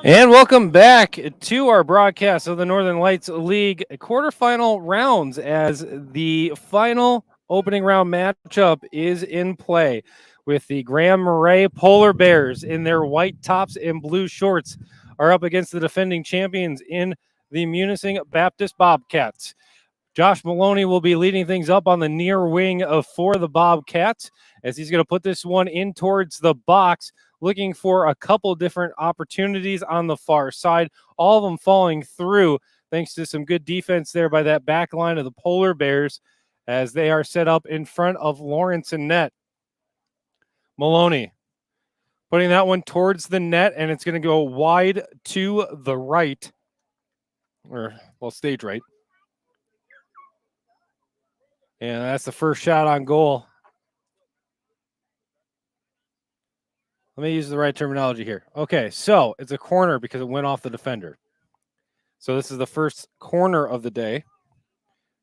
And welcome back to our broadcast of the Northern Lights League quarterfinal rounds as the final opening round matchup is in play with the Grand Marais Polar Bears in their white tops and blue shorts are up against the defending champions in the Munising Baptist Bobcats. Josh Maloney will be leading things up on the near wing for the Bobcats as he's going to put this one in towards the box, looking for a couple different opportunities on the far side, all of them falling through thanks to some good defense there by that back line of the Polar Bears as they are set up in front of Lawrence and net. Maloney putting that one towards the net, and it's going to go wide to the right, or, well, stage right. And that's the first shot on goal. Let me use the right terminology here. Okay, so it's a corner because it went off the defender. So this is the first corner of the day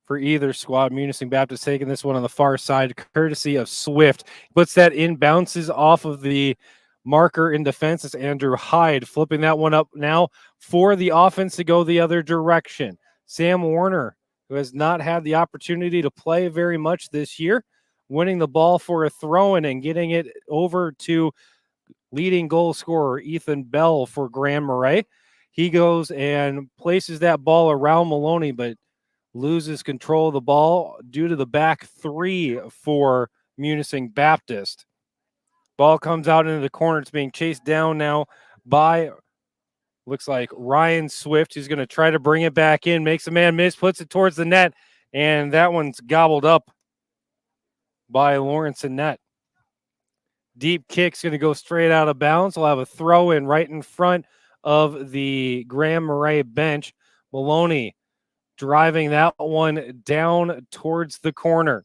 for either squad. Munising Baptist taking this one on the far side, courtesy of Swift. Puts that in, bounces off of the marker in defense. It's Andrew Hyde flipping that one up now for the offense to go the other direction. Sam Warner, who has not had the opportunity to play very much this year, winning the ball for a throw-in and getting it over to leading goal scorer Ethan Bell for Grand Marais. He goes and places that ball around Maloney, but loses control of the ball due to the back three for Munising Baptist. Ball comes out into the corner. It's being chased down now by, looks like, Ryan Swift. He's going to try to bring it back in, makes a man miss, puts it towards the net, and that one's gobbled up by Lawrence and net. Deep kick's going to go straight out of bounds. We'll have a throw in right in front of the Grand Marais bench. Maloney driving that one down towards the corner.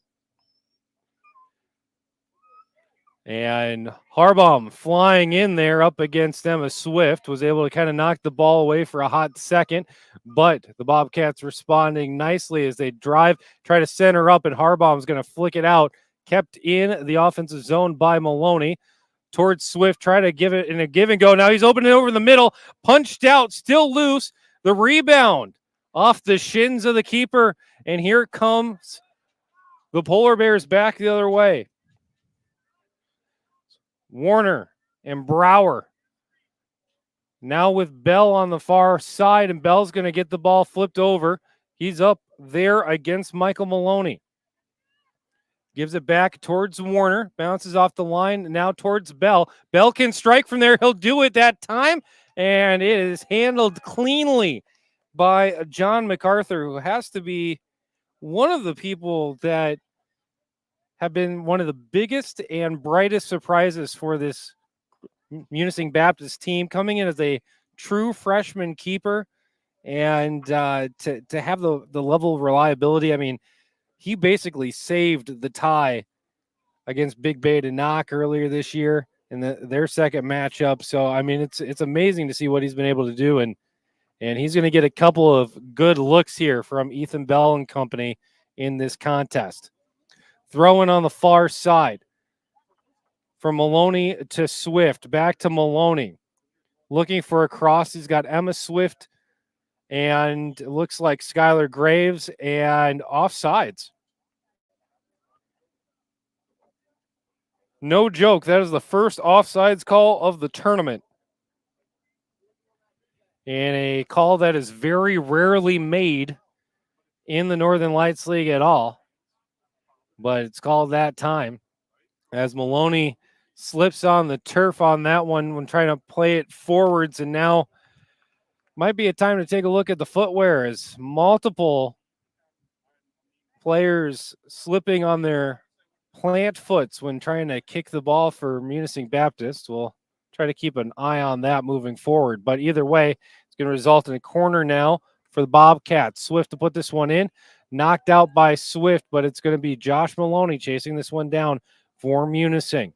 And Harbaum flying in there up against Emma Swift, was able to kind of knock the ball away for a hot second, but the Bobcats responding nicely as they drive, try to center up, and Harbaum's going to flick it out, kept in the offensive zone by Maloney towards Swift, try to give it in a give and go. Now he's opening over the middle, punched out, still loose. The rebound off the shins of the keeper, and here comes the Polar Bears back the other way. Warner and Brower now with Bell on the far side, and Bell's going to get the ball flipped over. He's up there against Michael Maloney. Gives it back towards Warner, bounces off the line, now towards Bell. Bell can strike from there. He'll do it that time, and it is handled cleanly by John MacArthur, who has to be one of the people that have been one of the biggest and brightest surprises for this Munising Baptist team, coming in as a true freshman keeper, and to have the level of reliability. I mean, he basically saved the tie against Big Bay to knock earlier this year in their second matchup. So, I mean, it's amazing to see what he's been able to do, and he's going to get a couple of good looks here from Ethan Bell and company in this contest. Throwing on the far side from Maloney to Swift, back to Maloney. Looking for a cross. He's got Emma Swift and it looks like Skylar Graves and offsides. No joke. That is the first offsides call of the tournament. And a call that is very rarely made in the Northern Lights League at all. But it's called that time as Maloney slips on the turf on that one when trying to play it forwards. And now might be a time to take a look at the footwear as multiple players slipping on their plant foots when trying to kick the ball for Munising Baptist. We'll try to keep an eye on that moving forward. But either way, it's going to result in a corner now for the Bobcats. Swift to put this one in. Knocked out by Swift, but it's going to be Josh Maloney chasing this one down for Munising.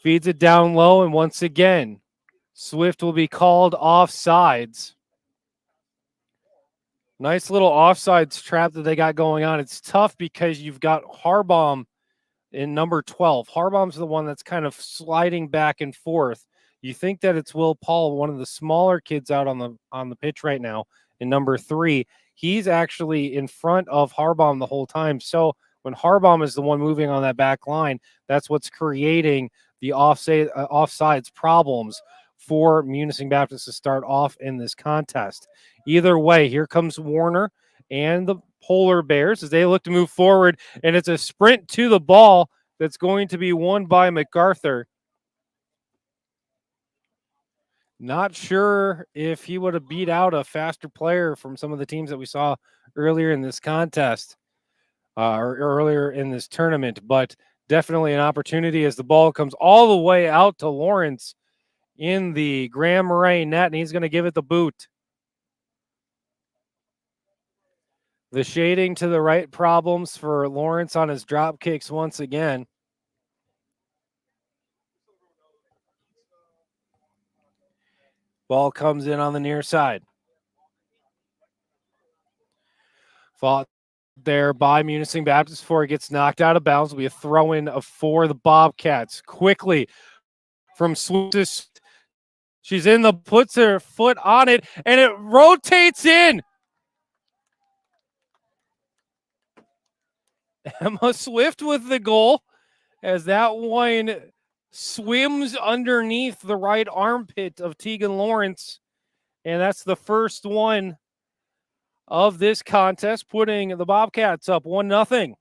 Feeds it down low, and once again, Swift will be called offsides. Nice little offsides trap that they got going on. It's tough because you've got Harbaum in number 12. Harbaum's the one that's kind of sliding back and forth. You think that it's Will Paul, one of the smaller kids out on the pitch right now, in number 3. He's actually in front of Harbaum the whole time. So when Harbaum is the one moving on that back line, that's what's creating the offsides problems for Munising Baptist to start off in this contest. Either way, here comes Warner and the Polar Bears as they look to move forward, and it's a sprint to the ball that's going to be won by MacArthur. Not sure if he would have beat out a faster player from some of the teams that we saw earlier in this contest or earlier in this tournament, but definitely an opportunity as the ball comes all the way out to Lawrence in the Grand Marais net, and he's going to give it the boot. The shading to the right problems for Lawrence on his drop kicks once again. Ball comes in on the near side. Fought there by Munising Baptist before it gets knocked out of bounds. Will be a throw in for the Bobcats. Quickly from Swift. She's in the, puts her foot on it, and it rotates in. Emma Swift with the goal as that one swims underneath the right armpit of Tegan Lawrence. And that's the first one of this contest, putting the Bobcats up 1-0.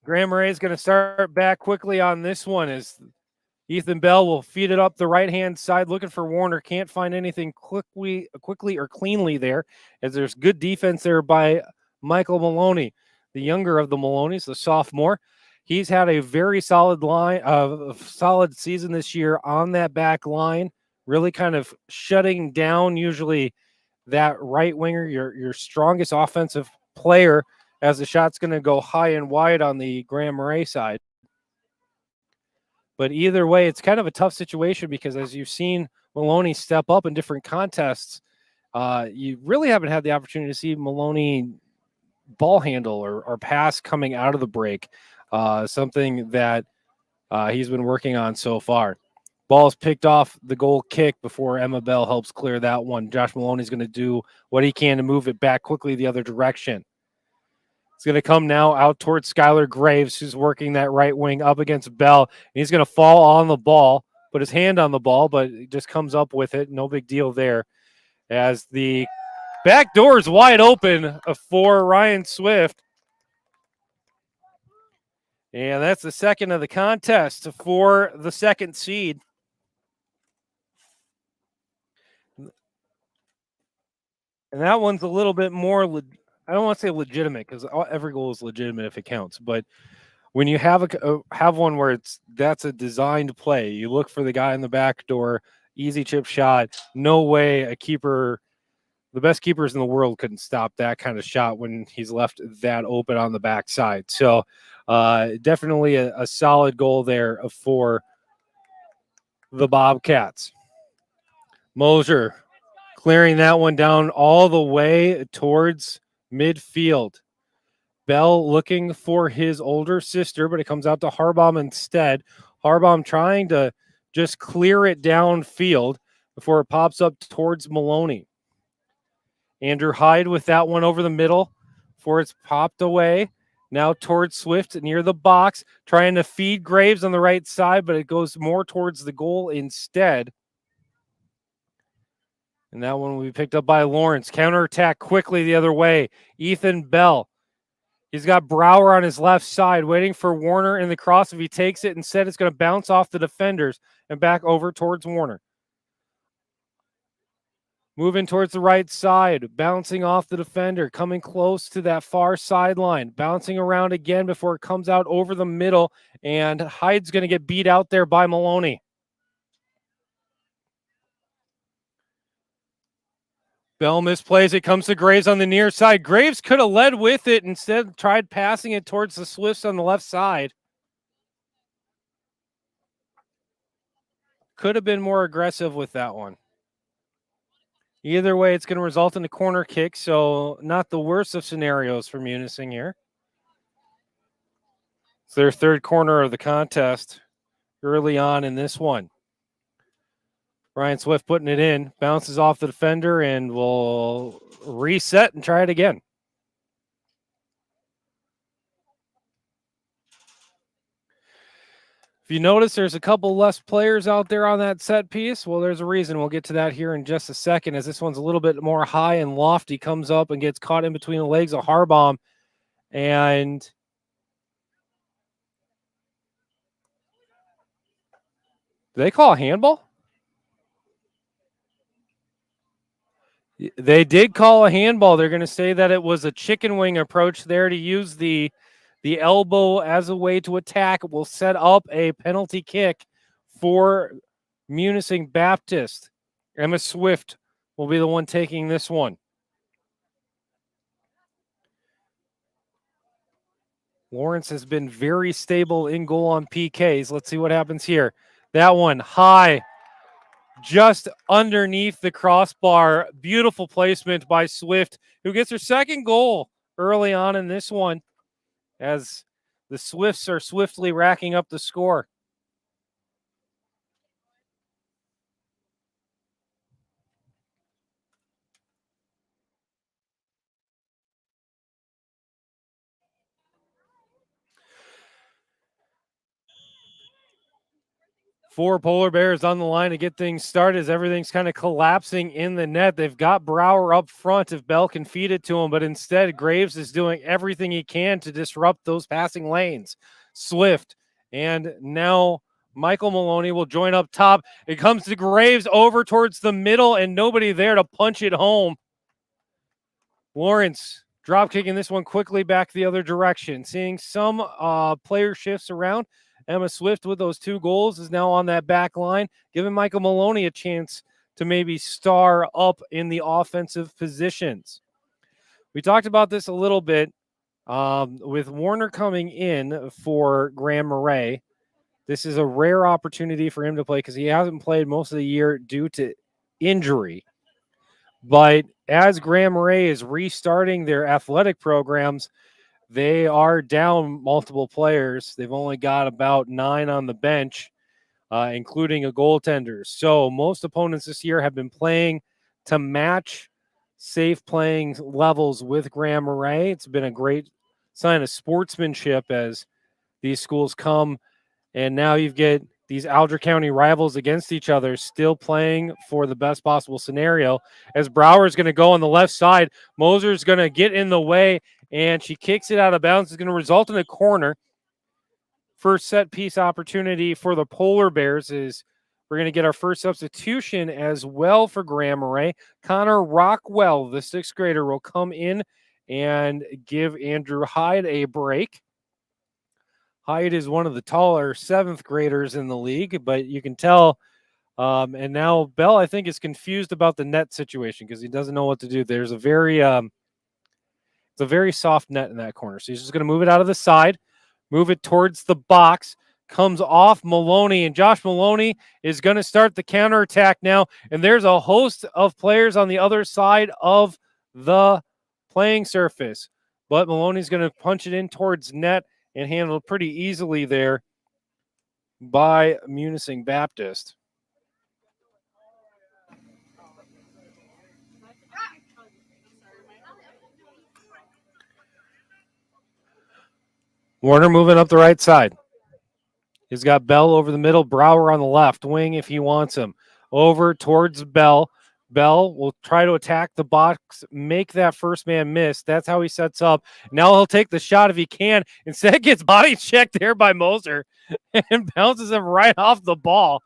Grand Marais is going to start back quickly on this one as Ethan Bell will feed it up the right-hand side, looking for Warner. Can't find anything quickly or cleanly there, as there's good defense there by Michael Maloney, the younger of the Maloneys, the sophomore. He's had a very solid solid season this year on that back line, really kind of shutting down usually that right winger, your strongest offensive player, as the shot's going to go high and wide on the Grand Marais side. But either way, it's kind of a tough situation because as you've seen Maloney step up in different contests, you really haven't had the opportunity to see Maloney ball handle or pass coming out of the break, something that he's been working on so far. Ball's picked off the goal kick before Emma Bell helps clear that one. Josh Maloney's going to do what he can to move it back quickly the other direction. It's going to come now out towards Skylar Graves, who's working that right wing up against Bell. And he's going to fall on the ball, put his hand on the ball, but it just comes up with it. No big deal there. As the back door is wide open for Ryan Swift. And that's the second of the contest for the second seed. And that one's a little bit more, I don't want to say legitimate because every goal is legitimate if it counts. But when you have have one where that's a designed play, you look for the guy in the back door, easy chip shot. No way a keeper, the best keepers in the world couldn't stop that kind of shot when he's left that open on the backside. So definitely a solid goal there for the Bobcats. Mosier clearing that one down all the way towards midfield. Bell looking for his older sister, but it comes out to Harbaum instead. Harbaum trying to just clear it downfield before it pops up towards Maloney. Andrew Hyde with that one over the middle before it's popped away. Now towards Swift near the box, trying to feed Graves on the right side, but it goes more towards the goal instead. And that one will be picked up by Lawrence. Counterattack quickly the other way. Ethan Bell. He's got Brower on his left side, waiting for Warner in the cross. If he takes it, instead it's going to bounce off the defenders and back over towards Warner. Moving towards the right side, bouncing off the defender, coming close to that far sideline, bouncing around again before it comes out over the middle, and Hyde's going to get beat out there by Maloney. Bell misplays it, comes to Graves on the near side. Graves could have led with it, instead tried passing it towards the Swifts on the left side. Could have been more aggressive with that one. Either way, it's going to result in a corner kick, so not the worst of scenarios for Munising here. It's their third corner of the contest early on in this one. Ryan Swift putting it in, bounces off the defender, and will reset and try it again. If you notice, there's a couple less players out there on that set piece. Well, there's a reason. We'll get to that here in just a second, as this one's a little bit more high and lofty, comes up and gets caught in between the legs of Harbomb. And do they call a handball? They did call a handball. They're going to say that it was a chicken wing approach there to use the elbow as a way to attack. It will set up a penalty kick for Munising Baptist. Emma Swift will be the one taking this one. Lawrence has been very stable in goal on PKs. Let's see what happens here. That one high, just underneath the crossbar. Beautiful placement by Swift, who gets her second goal early on in this one, as the Swifts are swiftly racking up the score. Four Polar Bears on the line to get things started as everything's kind of collapsing in the net. They've got Brower up front if Bell can feed it to him, but instead Graves is doing everything he can to disrupt those passing lanes. Swift, and now Michael Maloney will join up top. It comes to Graves over towards the middle, and nobody there to punch it home. Lawrence drop kicking this one quickly back the other direction. Seeing some player shifts around. Emma Swift with those two goals is now on that back line, giving Michael Maloney a chance to maybe star up in the offensive positions. We talked about this a little bit with Warner coming in for Grand Marais. This is a rare opportunity for him to play because he hasn't played most of the year due to injury. But as Grand Marais is restarting their athletic programs, they are down multiple players. They've only got about 9 on the bench, including a goaltender. So most opponents this year have been playing to match safe playing levels with Grand Marais. It's been a great sign of sportsmanship as these schools come, and now you get these Alger County rivals against each other, still playing for the best possible scenario. As Brower's going to go on the left side, Moser's going to get in the way, and she kicks it out of bounds. It's going to result in a corner. First set piece opportunity for the Polar Bears is we're going to get our first substitution as well for Grand Marais. Connor Rockwell, the sixth grader, will come in and give Andrew Hyde a break. Hyde is one of the taller seventh graders in the league, but you can tell. And now Bell, I think, is confused about the net situation because he doesn't know what to do. There's a very, it's a very soft net in that corner. So he's just going to move it out of the side, move it towards the box, comes off Maloney, and Josh Maloney is going to start the counterattack now. And there's a host of players on the other side of the playing surface, but Maloney's going to punch it in towards net and handled pretty easily there by Munising Baptist. Warner moving up the right side. He's got Bell over the middle, Brower on the left wing if he wants him. Over towards Bell. Bell will try to attack the box, make that first man miss. That's how he sets up. Now he'll take the shot if he can. Instead, gets body checked there by Moser and bounces him right off the ball.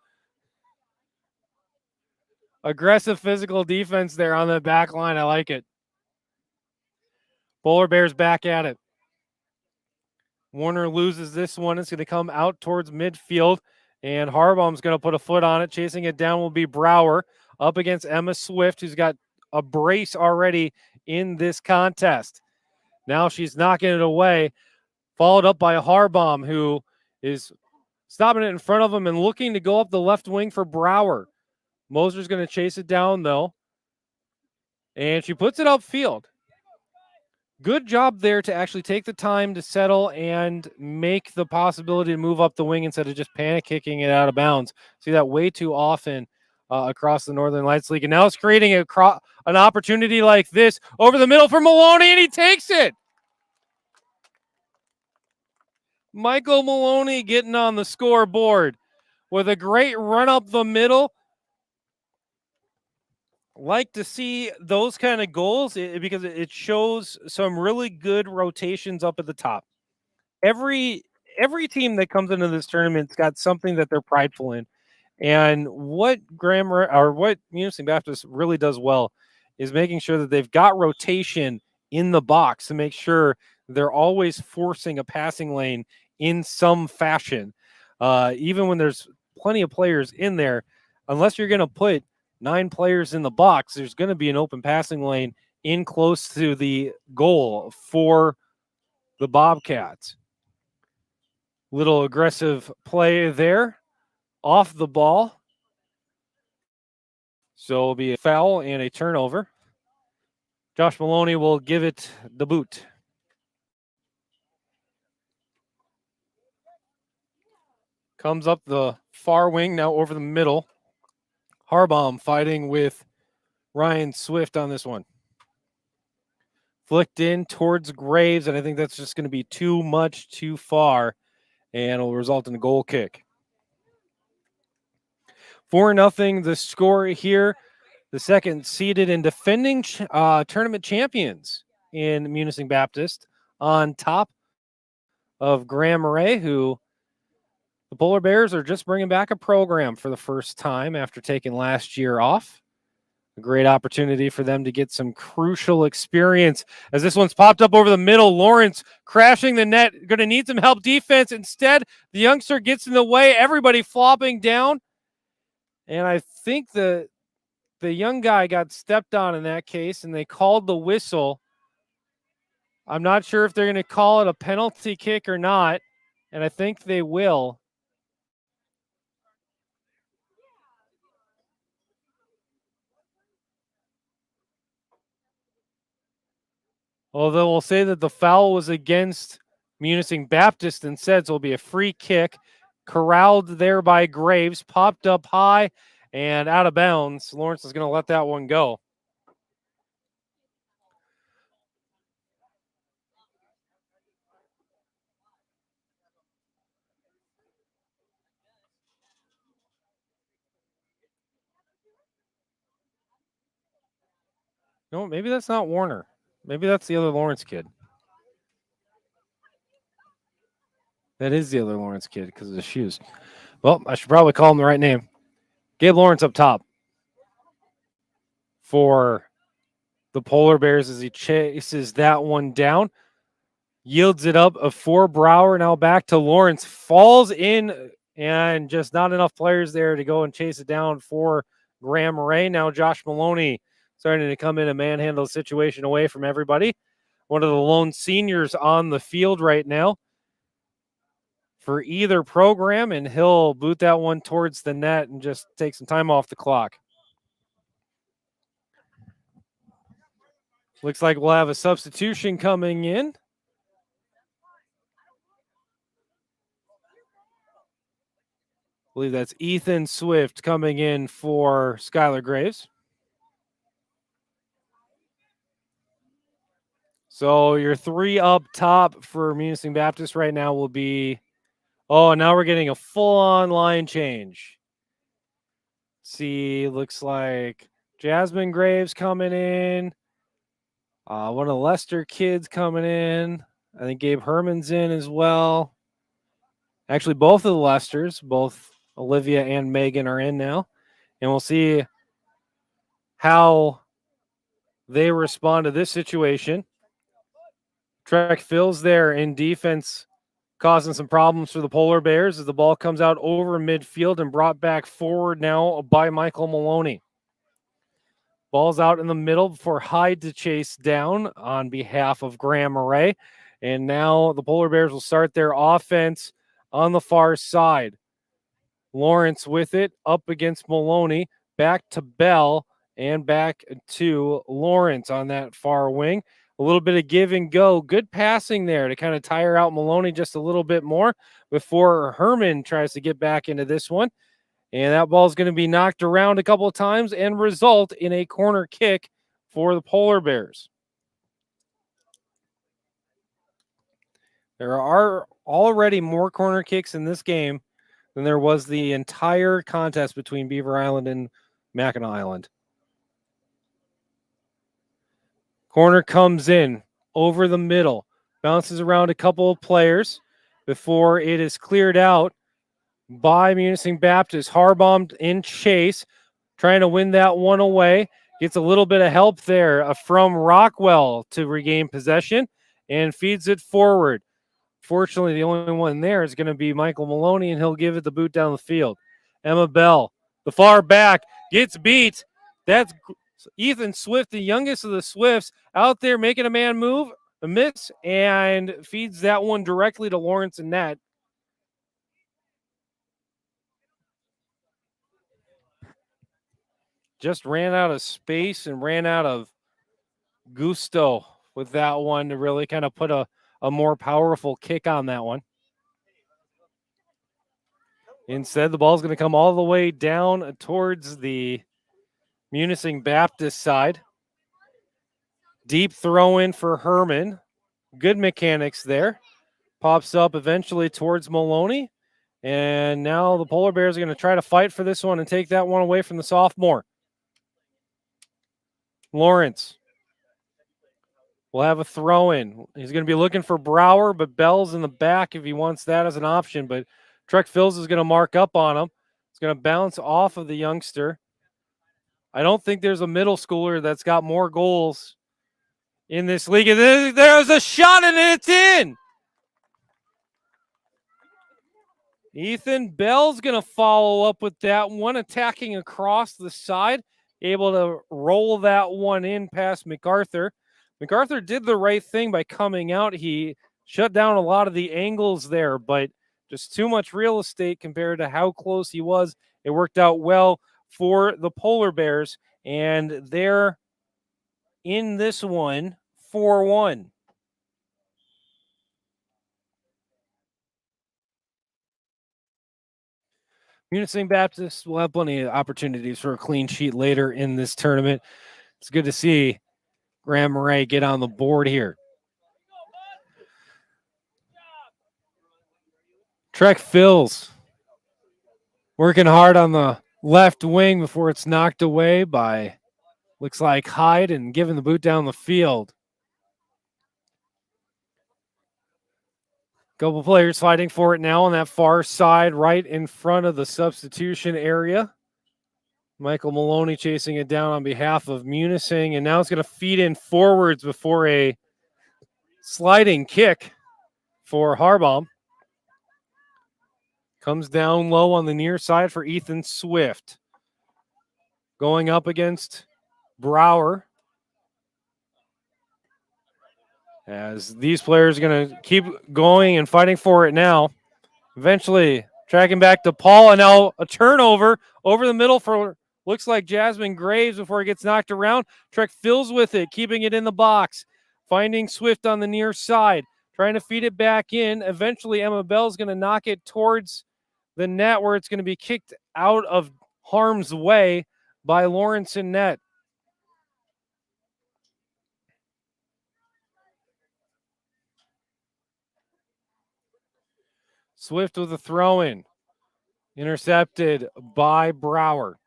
Aggressive physical defense there on the back line. I like it. Polar Bears back at it. Warner loses this one. It's going to come out towards midfield, and Harbaum's going to put a foot on it. Chasing it down will be Brower up against Emma Swift, who's got a brace already in this contest. Now she's knocking it away, followed up by Harbaum, who is stopping it in front of him and looking to go up the left wing for Brower. Moser's going to chase it down, though, and she puts it upfield. good job there to actually take the time to settle and make the possibility to move up the wing instead of just panic kicking it out of bounds. See that way too often across the Northern Lights League. And now it's creating an opportunity like this over the middle for Maloney, and he takes it. Michael Maloney getting on the scoreboard with a great run up the middle. Like to see those kind of goals because it shows some really good rotations up at the top. Every team that comes into this tournament's got something that they're prideful in. And what Grand Marais or what Munising Baptist really does well is making sure that they've got rotation in the box to make sure they're always forcing a passing lane in some fashion. Even when there's plenty of players in there, unless you're going to put 9 players in the box, there's going to be an open passing lane in close to the goal for the Bobcats. Little aggressive play there off the ball. So it'll be a foul and a turnover. Josh Maloney will give it the boot. Comes up the far wing, now over the middle. Harbaum fighting with Ryan Swift on this one. Flicked in towards Graves, and I think that's just going to be too much too far, and will result in a goal kick. 4-0 the score here. The second seeded and defending tournament champions in Munising Baptist on top of Grand Marais, who the Polar Bears are just bringing back a program for the first time after taking last year off. A great opportunity for them to get some crucial experience as this one's popped up over the middle. Lawrence crashing the net, going to need some help defense. Instead, the youngster gets in the way, everybody flopping down. And I think the young guy got stepped on in that case, and they called the whistle. I'm not sure if they're going to call it a penalty kick or not, and I think they will. Although we'll say that the foul was against Munising Baptist instead, so it'll be a free kick. Corralled there by Graves, popped up high and out of bounds. Lawrence is going to let that one go. No, maybe that's not Warner. Maybe that's the other Lawrence kid. That is the other Lawrence kid because of the shoes. Well, I should probably call him the right name. Gabe Lawrence up top for the Polar Bears as he chases that one down. Yields it up for Brower. Now back to Lawrence. Falls in and just not enough players there to go and chase it down for Grand Marais. Now Josh Maloney starting to come in and manhandle the situation away from everybody. One of the lone seniors on the field right now for either program, and he'll boot that one towards the net and just take some time off the clock. Looks like we'll have a substitution coming in. I believe that's Ethan Swift coming in for Skylar Graves. So your 3 up top for Munising Baptist right now will be, now we're getting a full-on line change. See, looks like Jasmine Graves coming in. One of the Lester kids coming in. I think Gabe Herman's in as well. Actually, both of the Lesters, both Olivia and Megan, are in now. And we'll see how they respond to this situation. Trek Phil's there in defense, causing some problems for the Polar Bears as the ball comes out over midfield and brought back forward now by Michael Maloney. Ball's out in the middle for Hyde to chase down on behalf of Grand Marais. And now the Polar Bears will start their offense on the far side. Lawrence with it up against Maloney, back to Bell, and back to Lawrence on that far wing. A little bit of give and go. Good passing there to kind of tire out Maloney just a little bit more before Herman tries to get back into this one. And that ball is going to be knocked around a couple of times and result in a corner kick for the Polar Bears. There are already more corner kicks in this game than there was the entire contest between Beaver Island and Mackinac Island. Corner comes in over the middle, bounces around a couple of players before it is cleared out by Munising Baptist. Harbaum in chase, trying to win that one away. Gets a little bit of help there from Rockwell to regain possession and feeds it forward. Fortunately, the only one there is going to be Michael Maloney, and he'll give it the boot down the field. Emma Bell, the far back, gets beat. That's Ethan Swift, the youngest of the Swifts, out there making a man move, a miss, and feeds that one directly to Lawrence and net. Just ran out of space and ran out of gusto with that one to really kind of put a more powerful kick on that one. Instead, the ball is going to come all the way down towards the Munising Baptist side. Deep throw in for Herman. Good mechanics there. Pops up eventually towards Maloney. And now the Polar Bears are going to try to fight for this one and take that one away from the sophomore. Lawrence will have a throw in. He's going to be looking for Brower, but Bell's in the back if he wants that as an option. But Trek Phils is going to mark up on him. It's going to bounce off of the youngster. I don't think there's a middle schooler that's got more goals in this league. And there's a shot and it's in. Ethan Bell's going to follow up with that one, attacking across the side, able to roll that one in past MacArthur. MacArthur did the right thing by coming out. He shut down a lot of the angles there, but just too much real estate compared to how close he was. It worked out well for the Polar Bears, and they're in this one 4-1. Munising Baptist will have plenty of opportunities for a clean sheet later in this tournament. It's good to see Grand Marais get on the board here. Trek Phils working hard on the left wing before it's knocked away by, looks like, Hyde, and giving the boot down the field. Couple players fighting for it now on that far side, right in front of the substitution area. Michael Maloney chasing it down on behalf of Munising, and now it's going to feed in forwards before a sliding kick for Harbaum. Comes down low on the near side for Ethan Swift. Going up against Brower. As these players are going to keep going and fighting for it now. Eventually tracking back to Paul, and now a turnover over the middle for, looks like, Jasmine Graves before it gets knocked around. Trek Phils with it, keeping it in the box. Finding Swift on the near side, trying to feed it back in. Eventually Emma Bell's going to knock it towards the net where it's going to be kicked out of harm's way by Lawrence and net. Swift with a throw-in. Intercepted by Brower.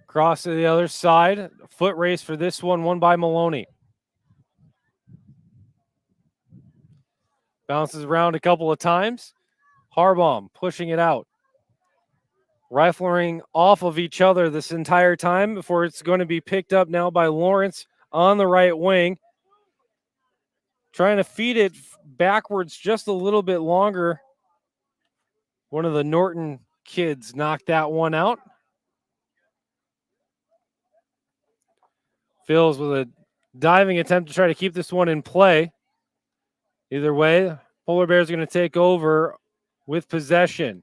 Cross to the other side. Foot race for this one, won by Maloney. Bounces around a couple of times. Harbaum pushing it out. Rifling off of each other this entire time before it's going to be picked up now by Lawrence on the right wing. Trying to feed it backwards just a little bit longer. One of the Norton kids knocked that one out. Phils with a diving attempt to try to keep this one in play. Either way, Polar Bears are going to take over with possession.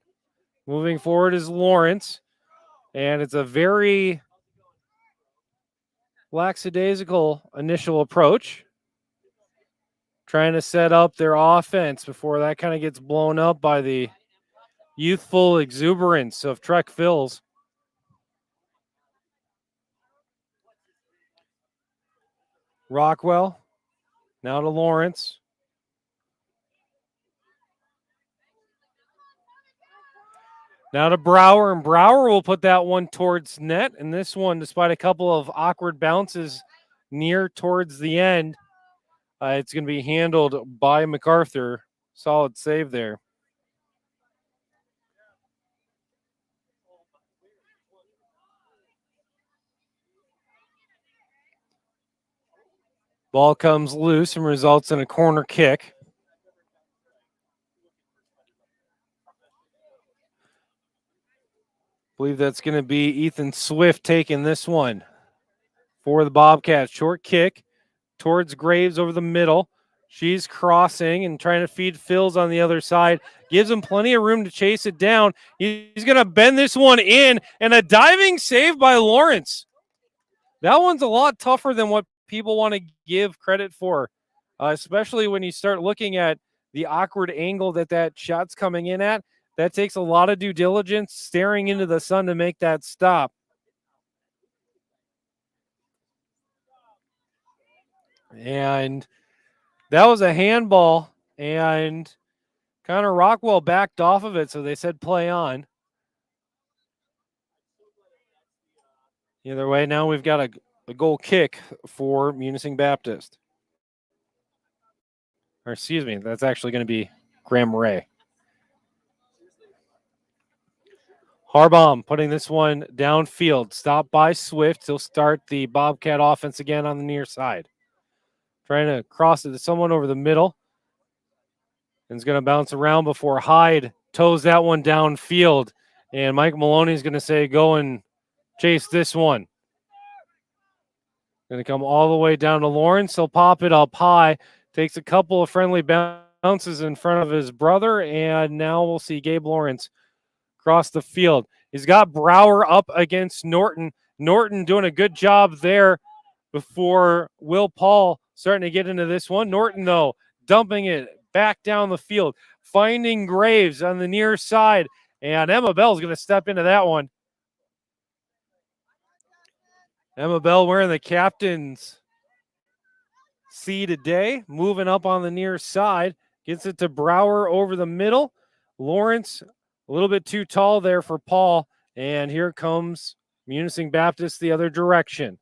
Moving forward is Lawrence. And it's a very lackadaisical initial approach, trying to set up their offense before that kind of gets blown up by the youthful exuberance of Trek Phils. Rockwell, now to Lawrence. Now to Brower, and Brower will put that one towards net. And this one, despite a couple of awkward bounces near towards the end, it's going to be handled by MacArthur. Solid save there. Ball comes loose and results in a corner kick. I believe that's going to be Ethan Swift taking this one for the Bobcats. Short kick towards Graves over the middle. She's crossing and trying to feed Phils on the other side. Gives him plenty of room to chase it down. He's going to bend this one in, and a diving save by Lawrence. That one's a lot tougher than what people want to give credit for, especially when you start looking at the awkward angle that shot's coming in at. That takes a lot of due diligence, staring into the sun to make that stop. And that was a handball, and Connor Rockwell backed off of it, so they said play on. Either way, now we've got a goal kick for Munising Baptist. Or excuse me, that's actually going to be Grand Marais. Harbaum putting this one downfield. Stopped by Swift. He'll start the Bobcat offense again on the near side. Trying to cross it to someone over the middle. And it's going to bounce around before Hyde toes that one downfield. And Mike Maloney's going to say, go and chase this one. Going to come all the way down to Lawrence. He'll pop it up high. Takes a couple of friendly bounces in front of his brother. And now we'll see Gabe Lawrence across the field. He's got Brower up against Norton. Norton doing a good job there before Will Paul starting to get into this one. Norton, though, dumping it back down the field, finding Graves on the near side. And Emma Bell's going to step into that one. Emma Bell wearing the captain's C today, moving up on the near side, gets it to Brower over the middle. Lawrence, a little bit too tall there for Paul, and here comes Munising Baptist the other direction.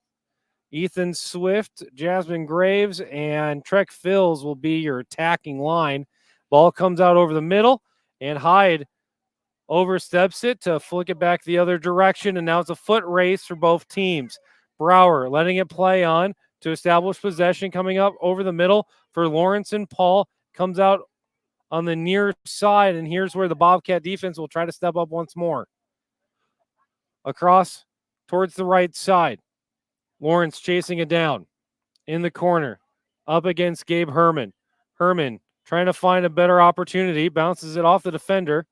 Ethan Swift, Jasmine Graves, and Trek Phils will be your attacking line. Ball comes out over the middle, and Hyde oversteps it to flick it back the other direction, and now it's a foot race for both teams. Brower letting it play on to establish possession, coming up over the middle for Lawrence and Paul. Comes out on the near side, and here's where the Bobcat defense will try to step up once more. Across towards the right side. Lawrence chasing it down in the corner, up against Gabe Herman. Herman trying to find a better opportunity, bounces it off the defender,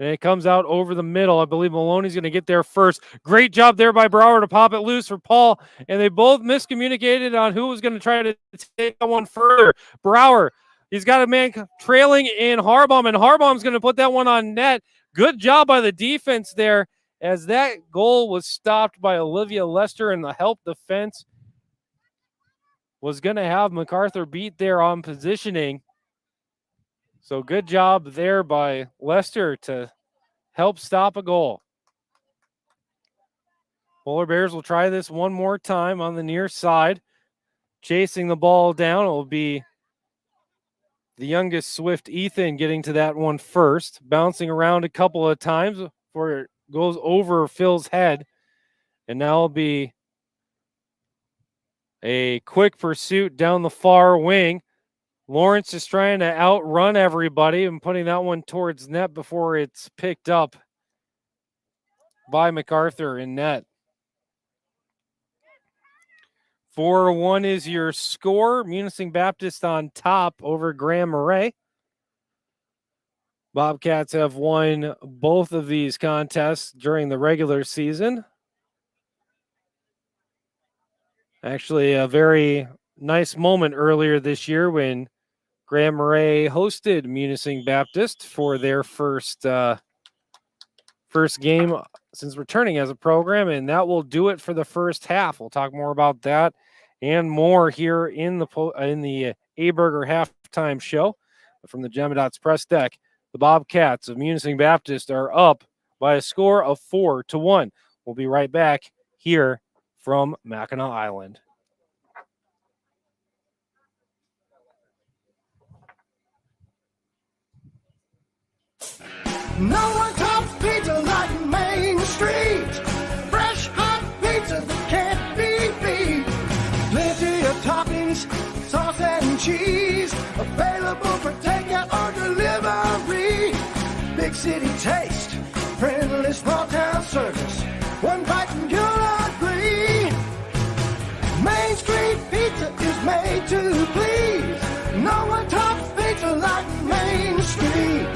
and it comes out over the middle. I believe Maloney's going to get there first. Great job there by Brower to pop it loose for Paul, and they both miscommunicated on who was going to try to take that one further. Brower, he's got a man trailing in Harbaum, and Harbaum's going to put that one on net. Good job by the defense there, as that goal was stopped by Olivia Lester, and the help defense was going to have MacArthur beat there on positioning. So good job there by Lester to help stop a goal. Polar Bears will try this one more time on the near side. Chasing the ball down, it will be the youngest Swift, Ethan, getting to that one first. Bouncing around a couple of times before it goes over Phil's head. And now it'll be a quick pursuit down the far wing. Lawrence is trying to outrun everybody and putting that one towards net before it's picked up by MacArthur in net. 4-1 is your score. Munising Baptist on top over Grand Marais. Bobcats have won both of these contests during the regular season. Actually, a very nice moment earlier this year when Grand Marais hosted Munising Baptist for their first game since returning as a program, and that will do it for the first half. We'll talk more about that and more here in the A-Burger halftime show from the Gemadots press deck. The Bobcats of Munising Baptist are up by a score of 4-1. We'll be right back here from Mackinac Island. No one tops pizza like Main Street. Fresh hot pizza that can't be beat. Plenty of toppings, sauce and cheese. Available for takeout or delivery. Big city taste, friendly small town service. One bite and you'll agree. Main Street Pizza is made to please. No one tops pizza like Main Street.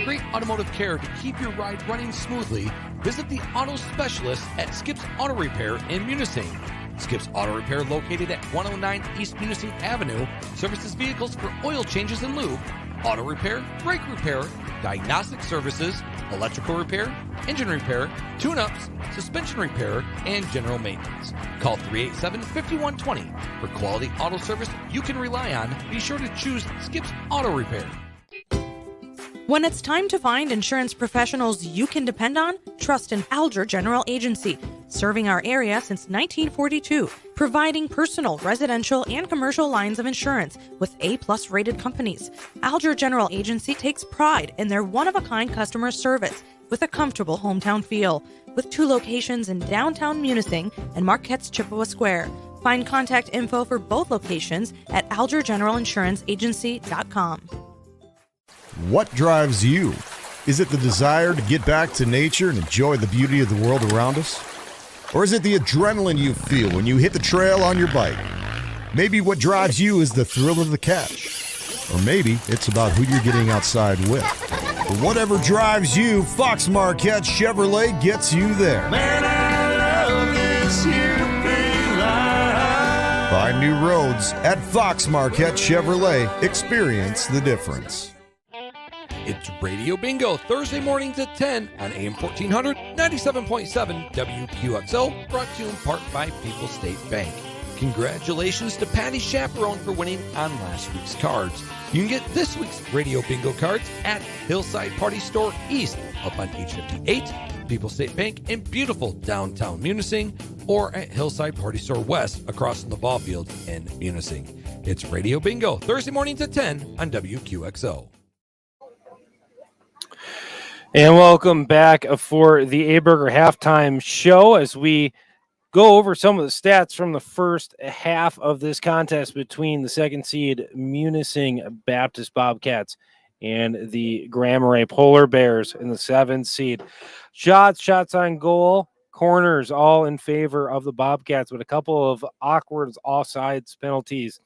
Great automotive care to keep your ride running smoothly. Visit the auto specialist at Skip's Auto Repair in Munising. Skip's Auto Repair, located at 109 East Munising Avenue, services vehicles for oil changes and lube, auto repair, brake repair, diagnostic services, electrical repair, engine repair, tune-ups, suspension repair, and general maintenance. Call 387-5120. For quality auto service you can rely on, be sure to choose Skip's Auto Repair. When it's time to find insurance professionals you can depend on, trust in Alger General Agency, serving our area since 1942, providing personal, residential, and commercial lines of insurance with A+ rated companies. Alger General Agency takes pride in their one-of-a-kind customer service with a comfortable hometown feel, with 2 locations in downtown Munising and Marquette's Chippewa Square. Find contact info for both locations at algergeneralinsuranceenagency.com. What drives you? Is it the desire to get back to nature and enjoy the beauty of the world around us? Or is it the adrenaline you feel when you hit the trail on your bike? Maybe what drives you is the thrill of the catch. Or maybe it's about who you're getting outside with. But whatever drives you, Fox Marquette Chevrolet gets you there. Man, I love this here big life. Find new roads at Fox Marquette Chevrolet. Experience the difference. It's Radio Bingo, Thursday mornings at 10 on AM 1400, 97.7 WQXO, brought to you in part by People's State Bank. Congratulations to Patty Chaperone for winning on last week's cards. You can get this week's Radio Bingo cards at Hillside Party Store East, up on page 58, People's State Bank in beautiful downtown Munising, or at Hillside Party Store West, across from the ball field in Munising. It's Radio Bingo, Thursday mornings at 10 on WQXO. And welcome back for the A-Burger halftime show as we go over some of the stats from the first half of this contest between the second seed Munising Baptist Bobcats and the Grand Marais Polar Bears in the 7th seed. Shots on goal, corners all in favor of the Bobcats, with a couple of awkward offsides penalties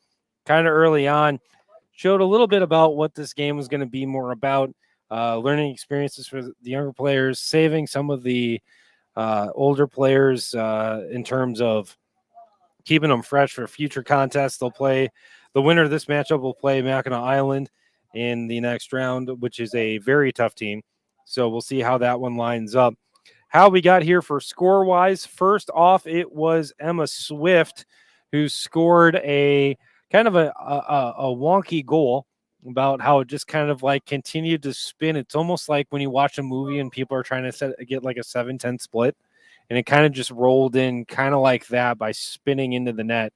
kind of early on. Showed a little bit about what this game was going to be more about. Learning experiences for the younger players, saving some of the older players in terms of keeping them fresh for future contests. They'll play, the winner of this matchup will play Mackinac Island in the next round, which is a very tough team. So we'll see how that one lines up. How we got here for score-wise, first off, it was Emma Swift who scored a kind of a wonky goal about how it just kind of like continued to spin. It's almost like when you watch a movie and people are trying to get like a 7-10 split, and it kind of just rolled in kind of like that by spinning into the net.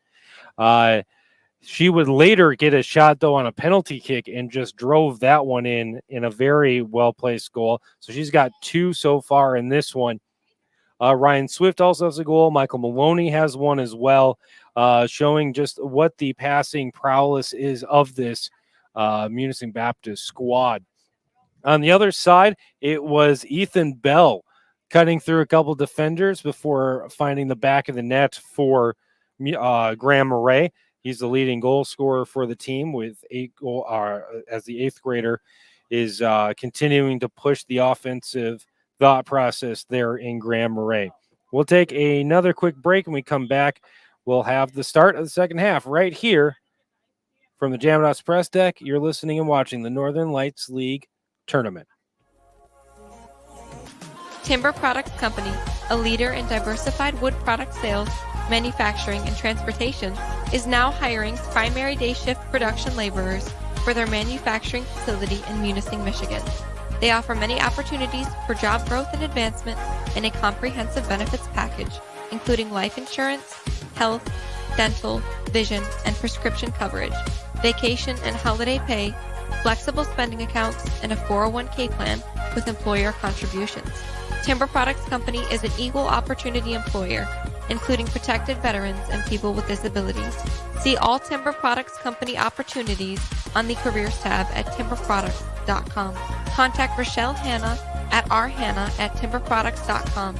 She would later get a shot, though, on a penalty kick and just drove that one in a very well-placed goal. So she's got 2 so far in this one. Ryan Swift also has a goal. Michael Maloney has one as well, showing just what the passing prowess is of this Munising Baptist squad. On the other side, it was Ethan Bell cutting through a couple defenders before finding the back of the net for Grand Marais. He's the leading goal scorer for the team with 8 goals, as the 8th grader is continuing to push the offensive thought process there in Grand Marais. We'll take another quick break, and we come back. We'll have the start of the second half right here from the Jamdots Press Deck. You're listening and watching the Northern Lights League Tournament. Timber Products Company, a leader in diversified wood product sales, manufacturing, and transportation, is now hiring primary day shift production laborers for their manufacturing facility in Munising, Michigan. They offer many opportunities for job growth and advancement and a comprehensive benefits package, including life insurance, health, dental, vision, and prescription coverage, vacation and holiday pay, flexible spending accounts, and a 401k plan with employer contributions. Timber Products Company is an equal opportunity employer, including protected veterans and people with disabilities. See all Timber Products Company opportunities on the Careers tab at timberproducts.com. Contact Rochelle Hanna at rhanna@timberproducts.com.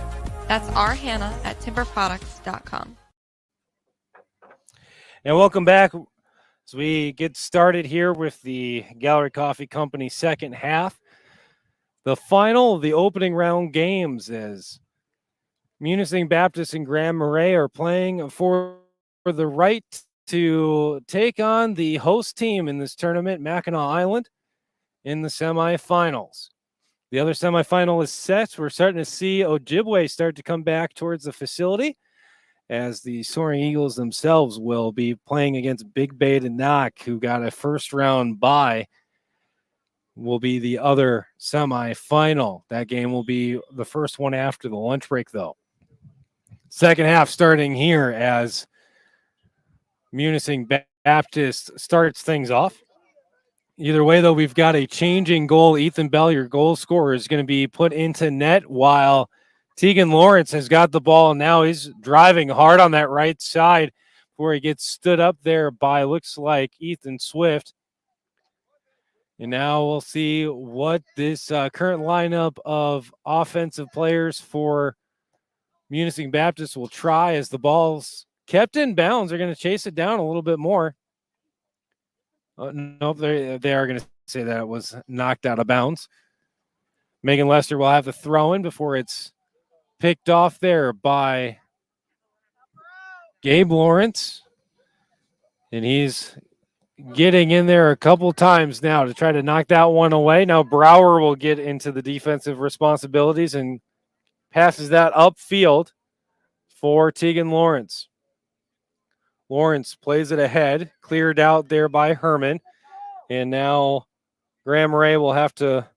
That's rhanna@timberproducts.com. And welcome back as we get started here with the Gallery Coffee Company second half. The final of the opening round games as Munising Baptist and Grand Marais are playing for the right to take on the host team in this tournament, Mackinac Island, in the semifinals. The other semifinal is set. We're starting to see Ojibwe start to come back towards the facility as the Soaring Eagles themselves will be playing against Big Bay to Knock, who got a first round bye. Will be the other semifinal. That game will be the first one after the lunch break, though. Second half starting here as Munising Baptist starts things off. Either way, though, we've got a changing goal. Ethan Bell, your goal scorer, is going to be put into net while Tegan Lawrence has got the ball. Now he's driving hard on that right side before he gets stood up there by, looks like, Ethan Swift. And now we'll see what this current lineup of offensive players for Munising Baptist will try as the ball's kept in bounds. They're going to chase it down a little bit more. Nope, they are going to say that it was knocked out of bounds. Megan Lester will have the throw in before it's picked off there by Gabe Lawrence. And he's getting in there a couple times now to try to knock that one away. Now Brower will get into the defensive responsibilities and passes that upfield for Tegan Lawrence. Lawrence plays it ahead, cleared out there by Herman. And now Grand Marais will have to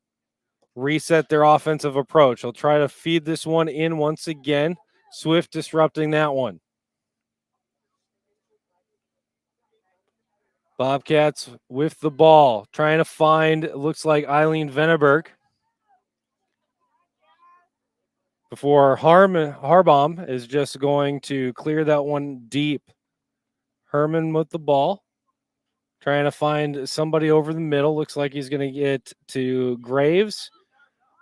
reset their offensive approach. He'll try to feed this one in once again. Swift disrupting that one. Bobcats with the ball, trying to find, looks like Eileen Venneberg. Before Harbaum is just going to clear that one deep. Herman with the ball, trying to find somebody over the middle. Looks like he's going to get to Graves.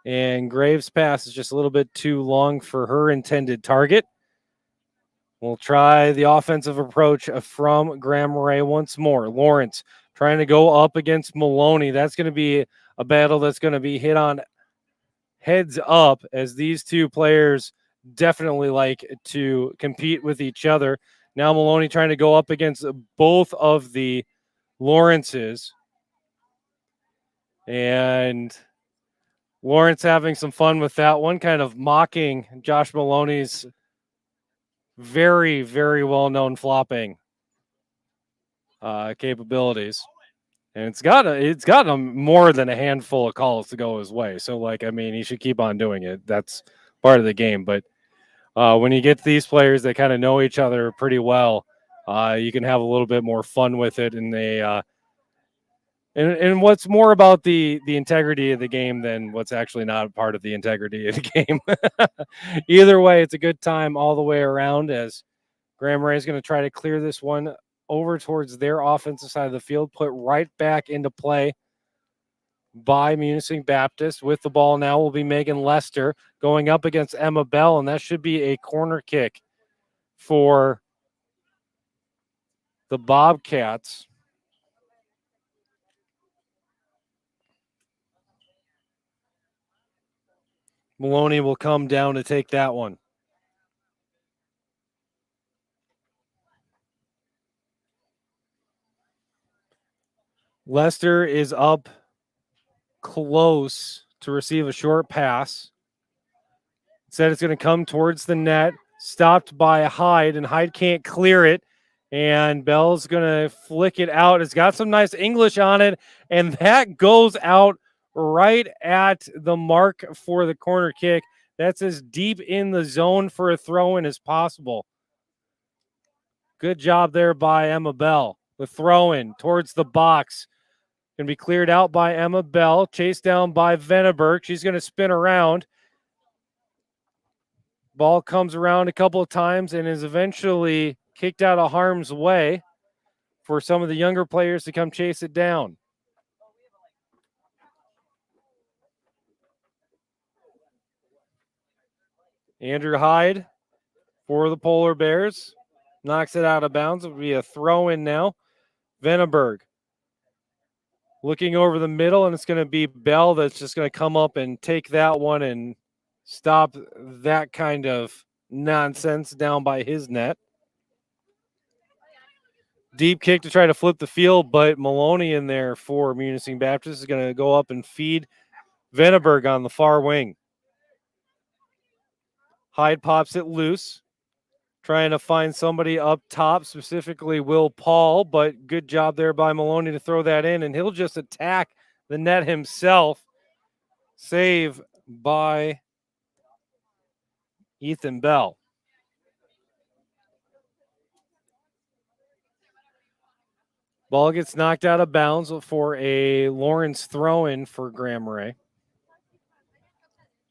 And Graves' pass is just a little bit too long for her intended target. We'll try the offensive approach from Grand Marais once more. Lawrence trying to go up against Maloney. That's going to be a battle that's going to be hit on heads up, as these two players definitely like to compete with each other. Now Maloney trying to go up against both of the Lawrences. And Lawrence having some fun with that one, kind of mocking Josh Maloney's very, very well-known flopping capabilities. And it's got more than a handful of calls to go his way. So, he should keep on doing it. That's part of the game. But when you get these players that kind of know each other pretty well, you can have a little bit more fun with it. And and what's more about the integrity of the game than what's actually not part of the integrity of the game. Either way, it's a good time all the way around, as Grand Marais is going to try to clear this one over towards their offensive side of the field, put right back into play by Munising Baptist. With the ball now will be Megan Lester going up against Emma Bell, and that should be a corner kick for the Bobcats. Maloney will come down to take that one. Lester is up close to receive a short pass. Instead, it's going to come towards the net, stopped by Hyde, and Hyde can't clear it. And Bell's going to flick it out. It's got some nice English on it, and that goes out right at the mark for the corner kick. That's as deep in the zone for a throw-in as possible. Good job there by Emma Bell. The throw-in towards the box. Going to be cleared out by Emma Bell, chased down by Venneberg. She's going to spin around. Ball comes around a couple of times and is eventually kicked out of harm's way for some of the younger players to come chase it down. Andrew Hyde for the Polar Bears knocks it out of bounds. It'll be a throw-in now. Venneberg looking over the middle, and it's going to be Bell that's just going to come up and take that one and stop that kind of nonsense down by his net. Deep kick to try to flip the field, but Maloney in there for Munising Baptist is going to go up and feed Venneberg on the far wing. Hyde pops it loose, trying to find somebody up top, specifically Will Paul, but good job there by Maloney to throw that in, and he'll just attack the net himself. Save by Ethan Bell. Ball gets knocked out of bounds for a Lawrence throw-in for Grand Marais.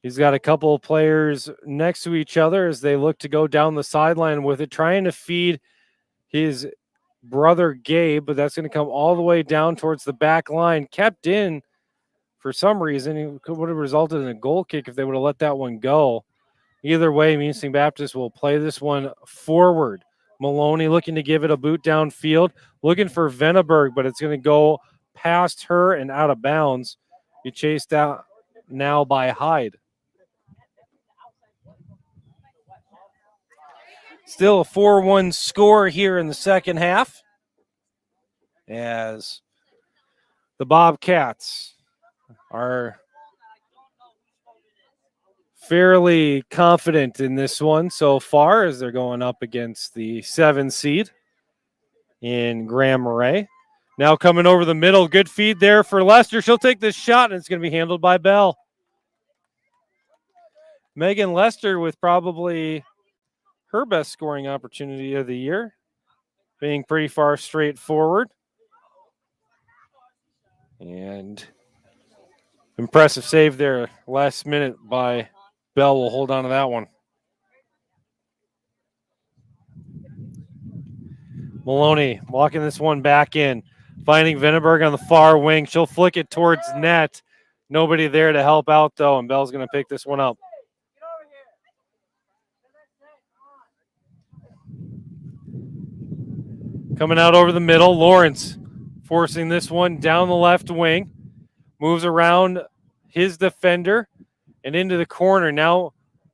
He's got a couple of players next to each other as they look to go down the sideline with it, trying to feed his brother Gabe, but that's going to come all the way down towards the back line. Kept in for some reason. It would have resulted in a goal kick if they would have let that one go. Either way, Munising Baptist will play this one forward. Maloney looking to give it a boot downfield, looking for Venneberg, but it's going to go past her and out of bounds. Be chased out now by Hyde. Still a 4-1 score here in the second half as the Bobcats are fairly confident in this one so far as they're going up against the 7 seed in Grand Marais. Now coming over the middle, good feed there for Lester. She'll take this shot, and it's going to be handled by Bell. Megan Lester with probably her best scoring opportunity of the year, being pretty far straightforward. And impressive save there last minute by Bell. Will hold on to that one. Maloney walking this one back in, finding Venneberg on the far wing. She'll flick it towards net. Nobody there to help out, though, and Bell's going to pick this one up. Coming out over the middle, Lawrence forcing this one down the left wing. Moves around his defender and into the corner. Now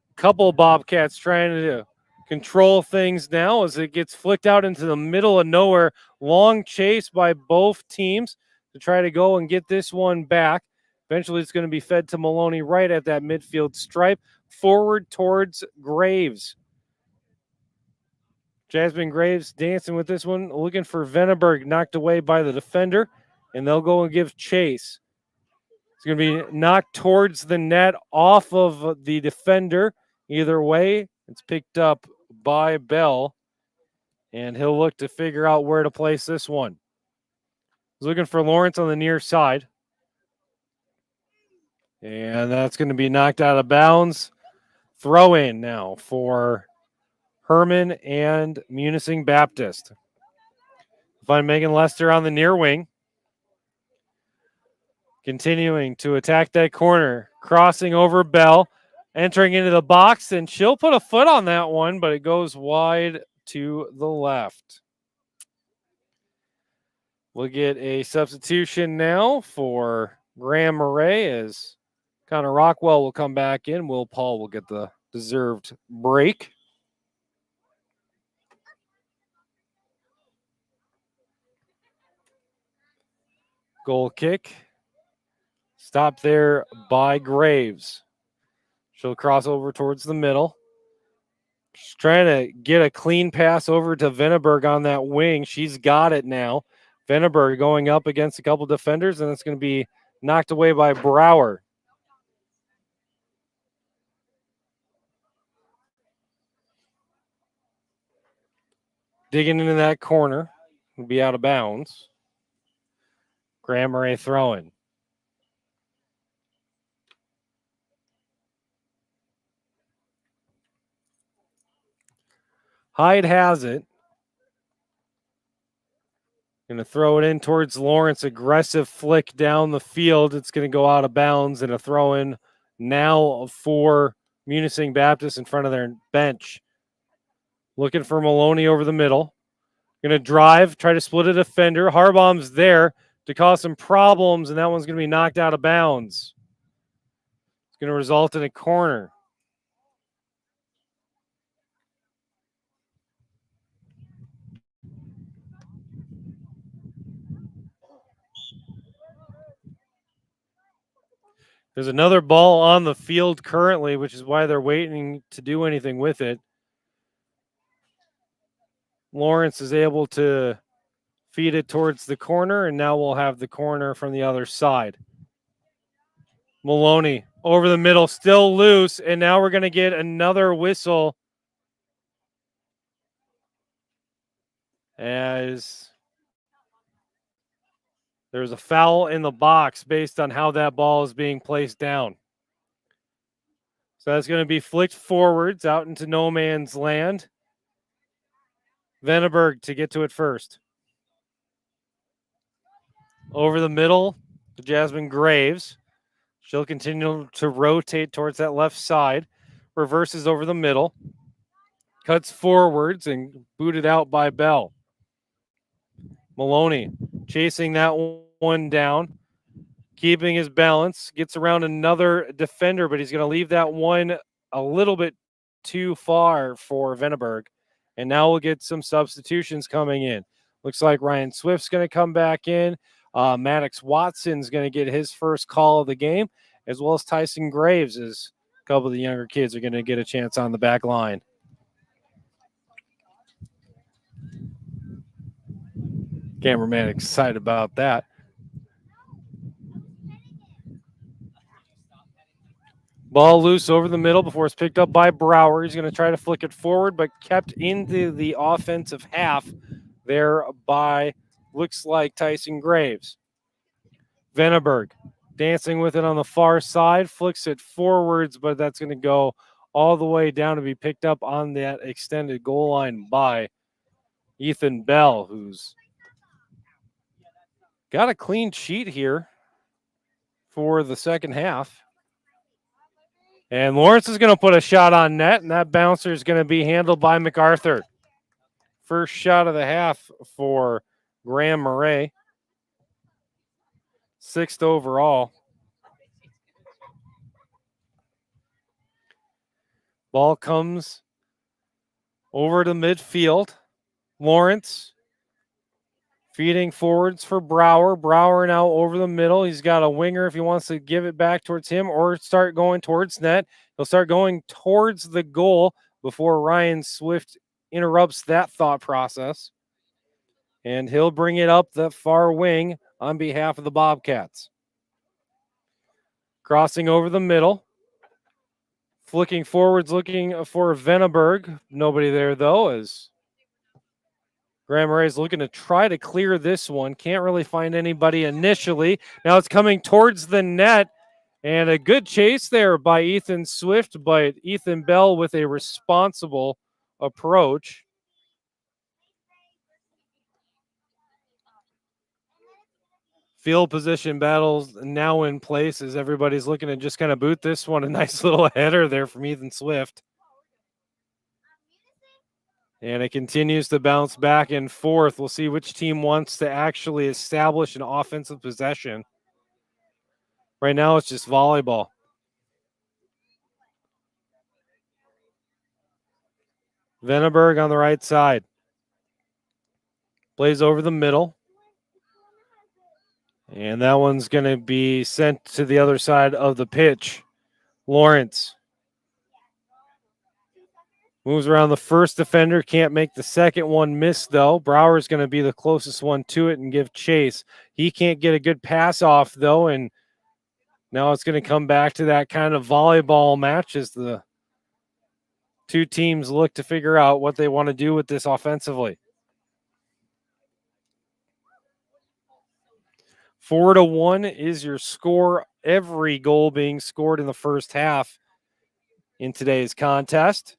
a couple of Bobcats trying to control things now as it gets flicked out into the middle of nowhere. Long chase by both teams to try to go and get this one back. Eventually it's going to be fed to Maloney right at that midfield stripe. Forward towards Graves. Jasmine Graves dancing with this one, looking for Venneberg, knocked away by the defender, and they'll go and give chase. It's going to be knocked towards the net off of the defender. Either way, it's picked up by Bell, and he'll look to figure out where to place this one. He's looking for Lawrence on the near side, and that's going to be knocked out of bounds. Throw in now for Herman and Munising Baptist. Find Megan Lester on the near wing. Continuing to attack that corner. Crossing over Bell. Entering into the box, and she'll put a foot on that one, but it goes wide to the left. We'll get a substitution now for Grand Marais as Connor Rockwell will come back in. Will Paul will get the deserved break. Goal kick. Stop there by Graves. She'll cross over towards the middle. She's trying to get a clean pass over to Venneberg on that wing. She's got it now. Venneberg going up against a couple defenders, and it's going to be knocked away by Brower. Digging into that corner. Will be out of bounds. Grand Marais throwing. Hyde has it. Going to throw it in towards Lawrence. Aggressive flick down the field. It's going to go out of bounds, and a throw in now for Munising Baptist in front of their bench. Looking for Maloney over the middle. Going to drive, try to split a defender. Harbaum's there to cause some problems, and that one's going to be knocked out of bounds. It's going to result in a corner. There's another ball on the field currently, which is why they're waiting to do anything with it. Lawrence is able to feed it towards the corner, and now we'll have the corner from the other side. Maloney over the middle, still loose, and now we're going to get another whistle as there's a foul in the box based on how that ball is being placed down. So that's going to be flicked forwards out into no man's land. Venneberg to get to it first. Over the middle to Jasmine Graves. She'll continue to rotate towards that left side. Reverses over the middle. Cuts forwards and booted out by Bell. Maloney chasing that one down. Keeping his balance. Gets around another defender, but he's going to leave that one a little bit too far for Venneberg. And now we'll get some substitutions coming in. Looks like Ryan Swift's going to come back in. Maddox Watson's going to get his first call of the game, as well as Tyson Graves, as a couple of the younger kids are going to get a chance on the back line. Cameraman excited about that. Ball loose over the middle before it's picked up by Brower. He's going to try to flick it forward, but kept into the offensive half there by, looks like, Tyson Graves. Venneberg dancing with it on the far side, flicks it forwards, but that's going to go all the way down to be picked up on that extended goal line by Ethan Bell, who's got a clean sheet here for the second half. And Lawrence is going to put a shot on net, and that bouncer is going to be handled by MacArthur. First shot of the half for Grand Marais. 6th overall. Ball comes over to midfield. Lawrence feeding forwards for Brower. Brower now over the middle. He's got a winger if he wants to give it back towards him or start going towards net. He'll start going towards the goal before Ryan Swift interrupts that thought process. And he'll bring it up the far wing on behalf of the Bobcats. Crossing over the middle. Flicking forwards, looking for Venneberg. Nobody there, though, as Grand Marais is looking to try to clear this one. Can't really find anybody initially. Now it's coming towards the net. And a good chase there by Ethan Swift, but Ethan Bell with a responsible approach. Field position battles now in place as everybody's looking to just kind of boot this one. A nice little header there from Ethan Swift. And it continues to bounce back and forth. We'll see which team wants to actually establish an offensive possession. Right now, it's just volleyball. Venneberg on the right side. Plays over the middle. And that one's going to be sent to the other side of the pitch. Lawrence moves around the first defender, can't make the second one miss, though. Brower's going to be the closest one to it and give chase. He can't get a good pass off, though, and now it's going to come back to that kind of volleyball match as the two teams look to figure out what they want to do with this offensively. 4-1 is your score. Every goal being scored in the first half in today's contest.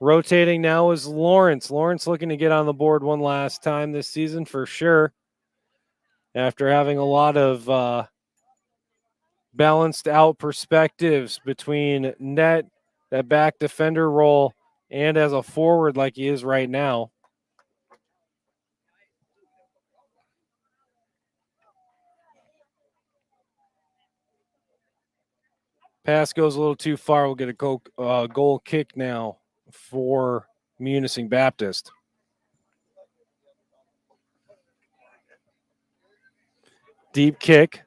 Rotating now is Lawrence. Lawrence looking to get on the board one last time this season for sure. After having a lot of balanced out perspectives between net, that back defender role, and as a forward like he is right now. Pass goes a little too far. We'll get a goal kick now for Munising Baptist. Deep kick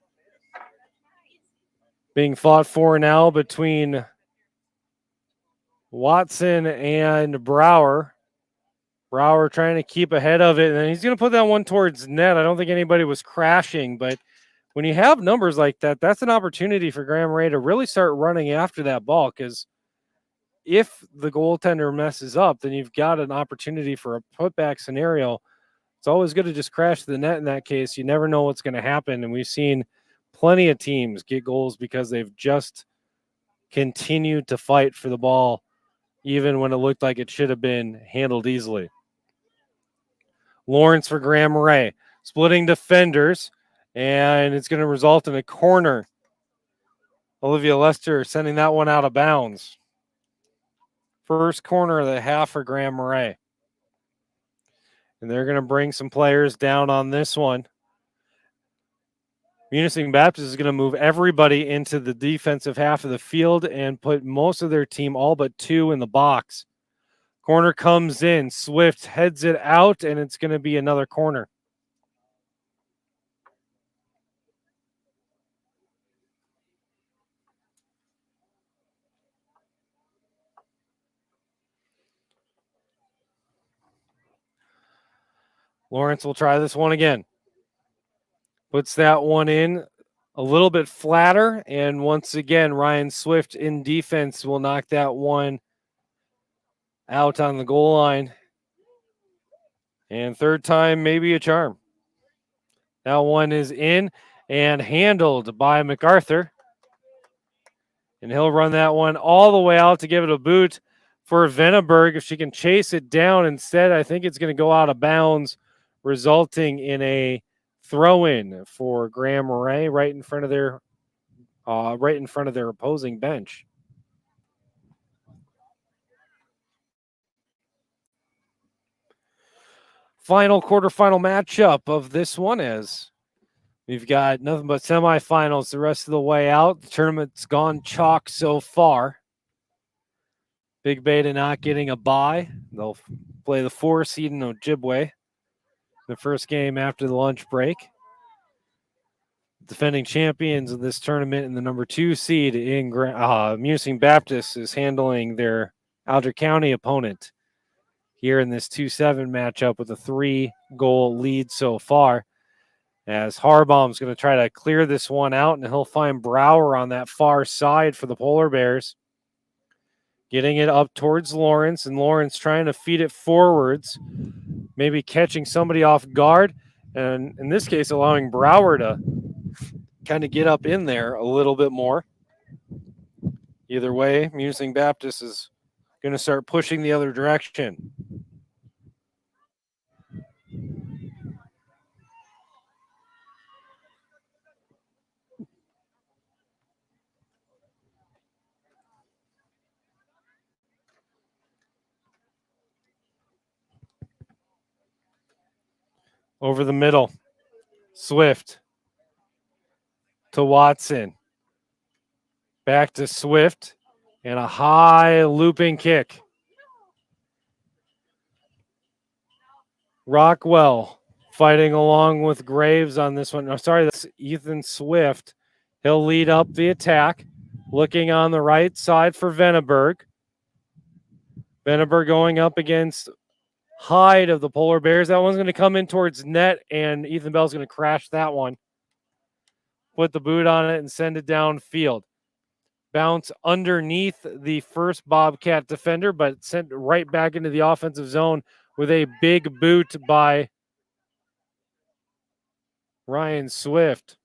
being fought for now between Watson and Brower. Brower trying to keep ahead of it, and he's going to put that one towards net. I don't think anybody was crashing, but when you have numbers like that, that's an opportunity for Grand Marais to really start running after that ball, because if the goaltender messes up, then you've got an opportunity for a putback scenario. It's always good to just crash the net in that case. You never know what's going to happen, and we've seen plenty of teams get goals because they've just continued to fight for the ball, even when it looked like it should have been handled easily. Lawrence for Grand Marais, splitting defenders, and it's going to result in a corner. Olivia Lester sending that one out of bounds. First corner of the half for Grand Marais. And they're going to bring some players down on this one. Munising Baptist is going to move everybody into the defensive half of the field and put most of their team, all but two, in the box. Corner comes in. Swift heads it out, and it's going to be another corner. Lawrence will try this one again. Puts that one in a little bit flatter, and once again, Ryan Swift in defense will knock that one out on the goal line. And third time, maybe a charm. That one is in and handled by MacArthur. And he'll run that one all the way out to give it a boot for Venneberg. If she can chase it down instead, I think it's going to go out of bounds, resulting in a throw-in for Grand Marais right in front of their opposing bench. Final quarterfinal matchup of this one is we've got nothing but semifinals the rest of the way out. The tournament's gone chalk so far. Big Beta not getting a bye. They'll play the 4 seed in Ojibwe the first game after the lunch break. Defending champions of this tournament and the number 2 seed in Munising Baptist is handling their Alger County opponent here in this 2-7 matchup with a 3-goal lead so far. As Harbaum's going to try to clear this one out, and he'll find Brower on that far side for the Polar Bears. Getting it up towards Lawrence, and Lawrence trying to feed it forwards, maybe catching somebody off guard, and in this case allowing Brower to kind of get up in there a little bit more. Either way, Munising Baptist is going to start pushing the other direction. Over the middle, Swift to Watson. Back to Swift, and a high looping kick. Rockwell fighting along with Graves on this one. No, sorry, that's Ethan Swift. He'll lead up the attack. Looking on the right side for Venneberg. Venneberg going up against Hyde of the Polar Bears. That one's going to come in towards net, and Ethan Bell's going to crash that one. Put the boot on it and send it downfield. Bounce underneath the first Bobcat defender, but sent right back into the offensive zone with a big boot by Ryan Swift.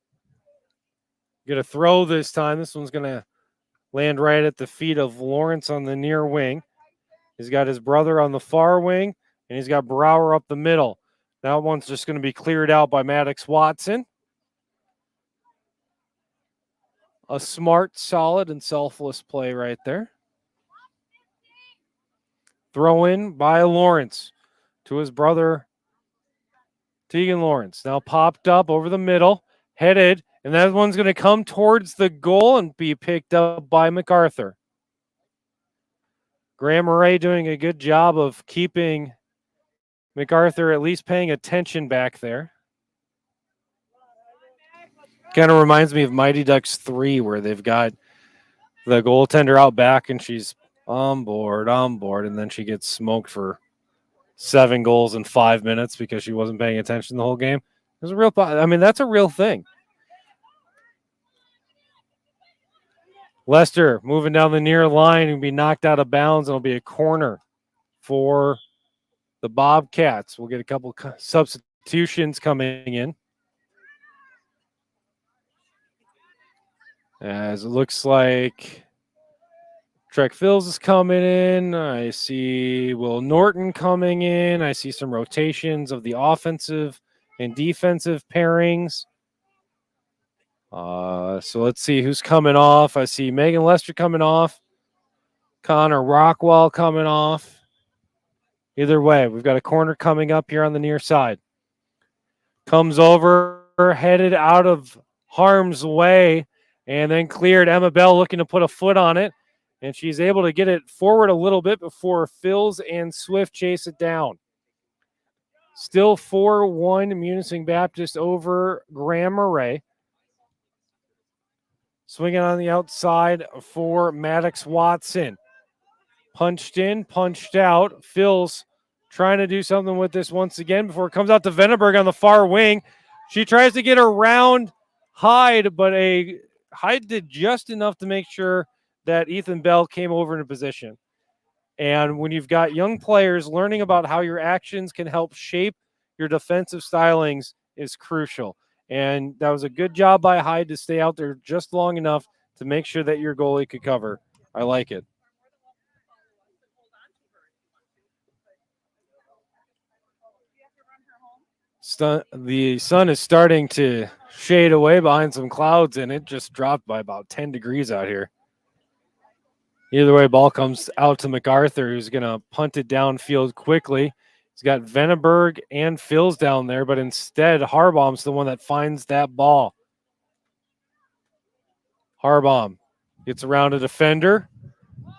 Get a throw this time. This one's going to land right at the feet of Lawrence on the near wing. He's got his brother on the far wing, and he's got Brower up the middle. That one's just going to be cleared out by Maddox Watson. A smart, solid, and selfless play right there. Throw in by Lawrence to his brother, Tegan Lawrence. Now popped up over the middle, headed, and that one's going to come towards the goal and be picked up by MacArthur. Grand Marais doing a good job of keeping MacArthur at least paying attention back there. Kind of reminds me of Mighty Ducks 3, where they've got the goaltender out back and she's on board, and then she gets smoked for 7 goals in 5 minutes because she wasn't paying attention the whole game. There's a real, I mean, that's a real thing. Lester moving down the near line and be knocked out of bounds, and it'll be a corner for the Bobcats. We'll get a couple substitutions coming in. As it looks like Trek Phils is coming in. I see Will Norton coming in. I see some rotations of the offensive and defensive pairings. So let's see who's coming off. I see Megan Lester coming off. Connor Rockwell coming off. Either way, we've got a corner coming up here on the near side. Comes over, headed out of harm's way, and then cleared. Emma Bell looking to put a foot on it, and she's able to get it forward a little bit before Phils and Swift chase it down. Still 4-1 Munising Baptist over Grand Marais. Swinging on the outside for Maddox Watson. Punched in, punched out. Phils trying to do something with this once again before it comes out to Venneberg on the far wing. She tries to get around Hyde, but Hyde did just enough to make sure that Ethan Bell came over into position. And when you've got young players, learning about how your actions can help shape your defensive stylings is crucial. And that was a good job by Hyde to stay out there just long enough to make sure that your goalie could cover. I like it. The sun is starting to shade away behind some clouds, and it just dropped by about 10 degrees out here. Either way, ball comes out to MacArthur, who's going to punt it downfield quickly. He's got Venneberg and Phils down there, but instead Harbaum's the one that finds that ball. Harbaum gets around a defender,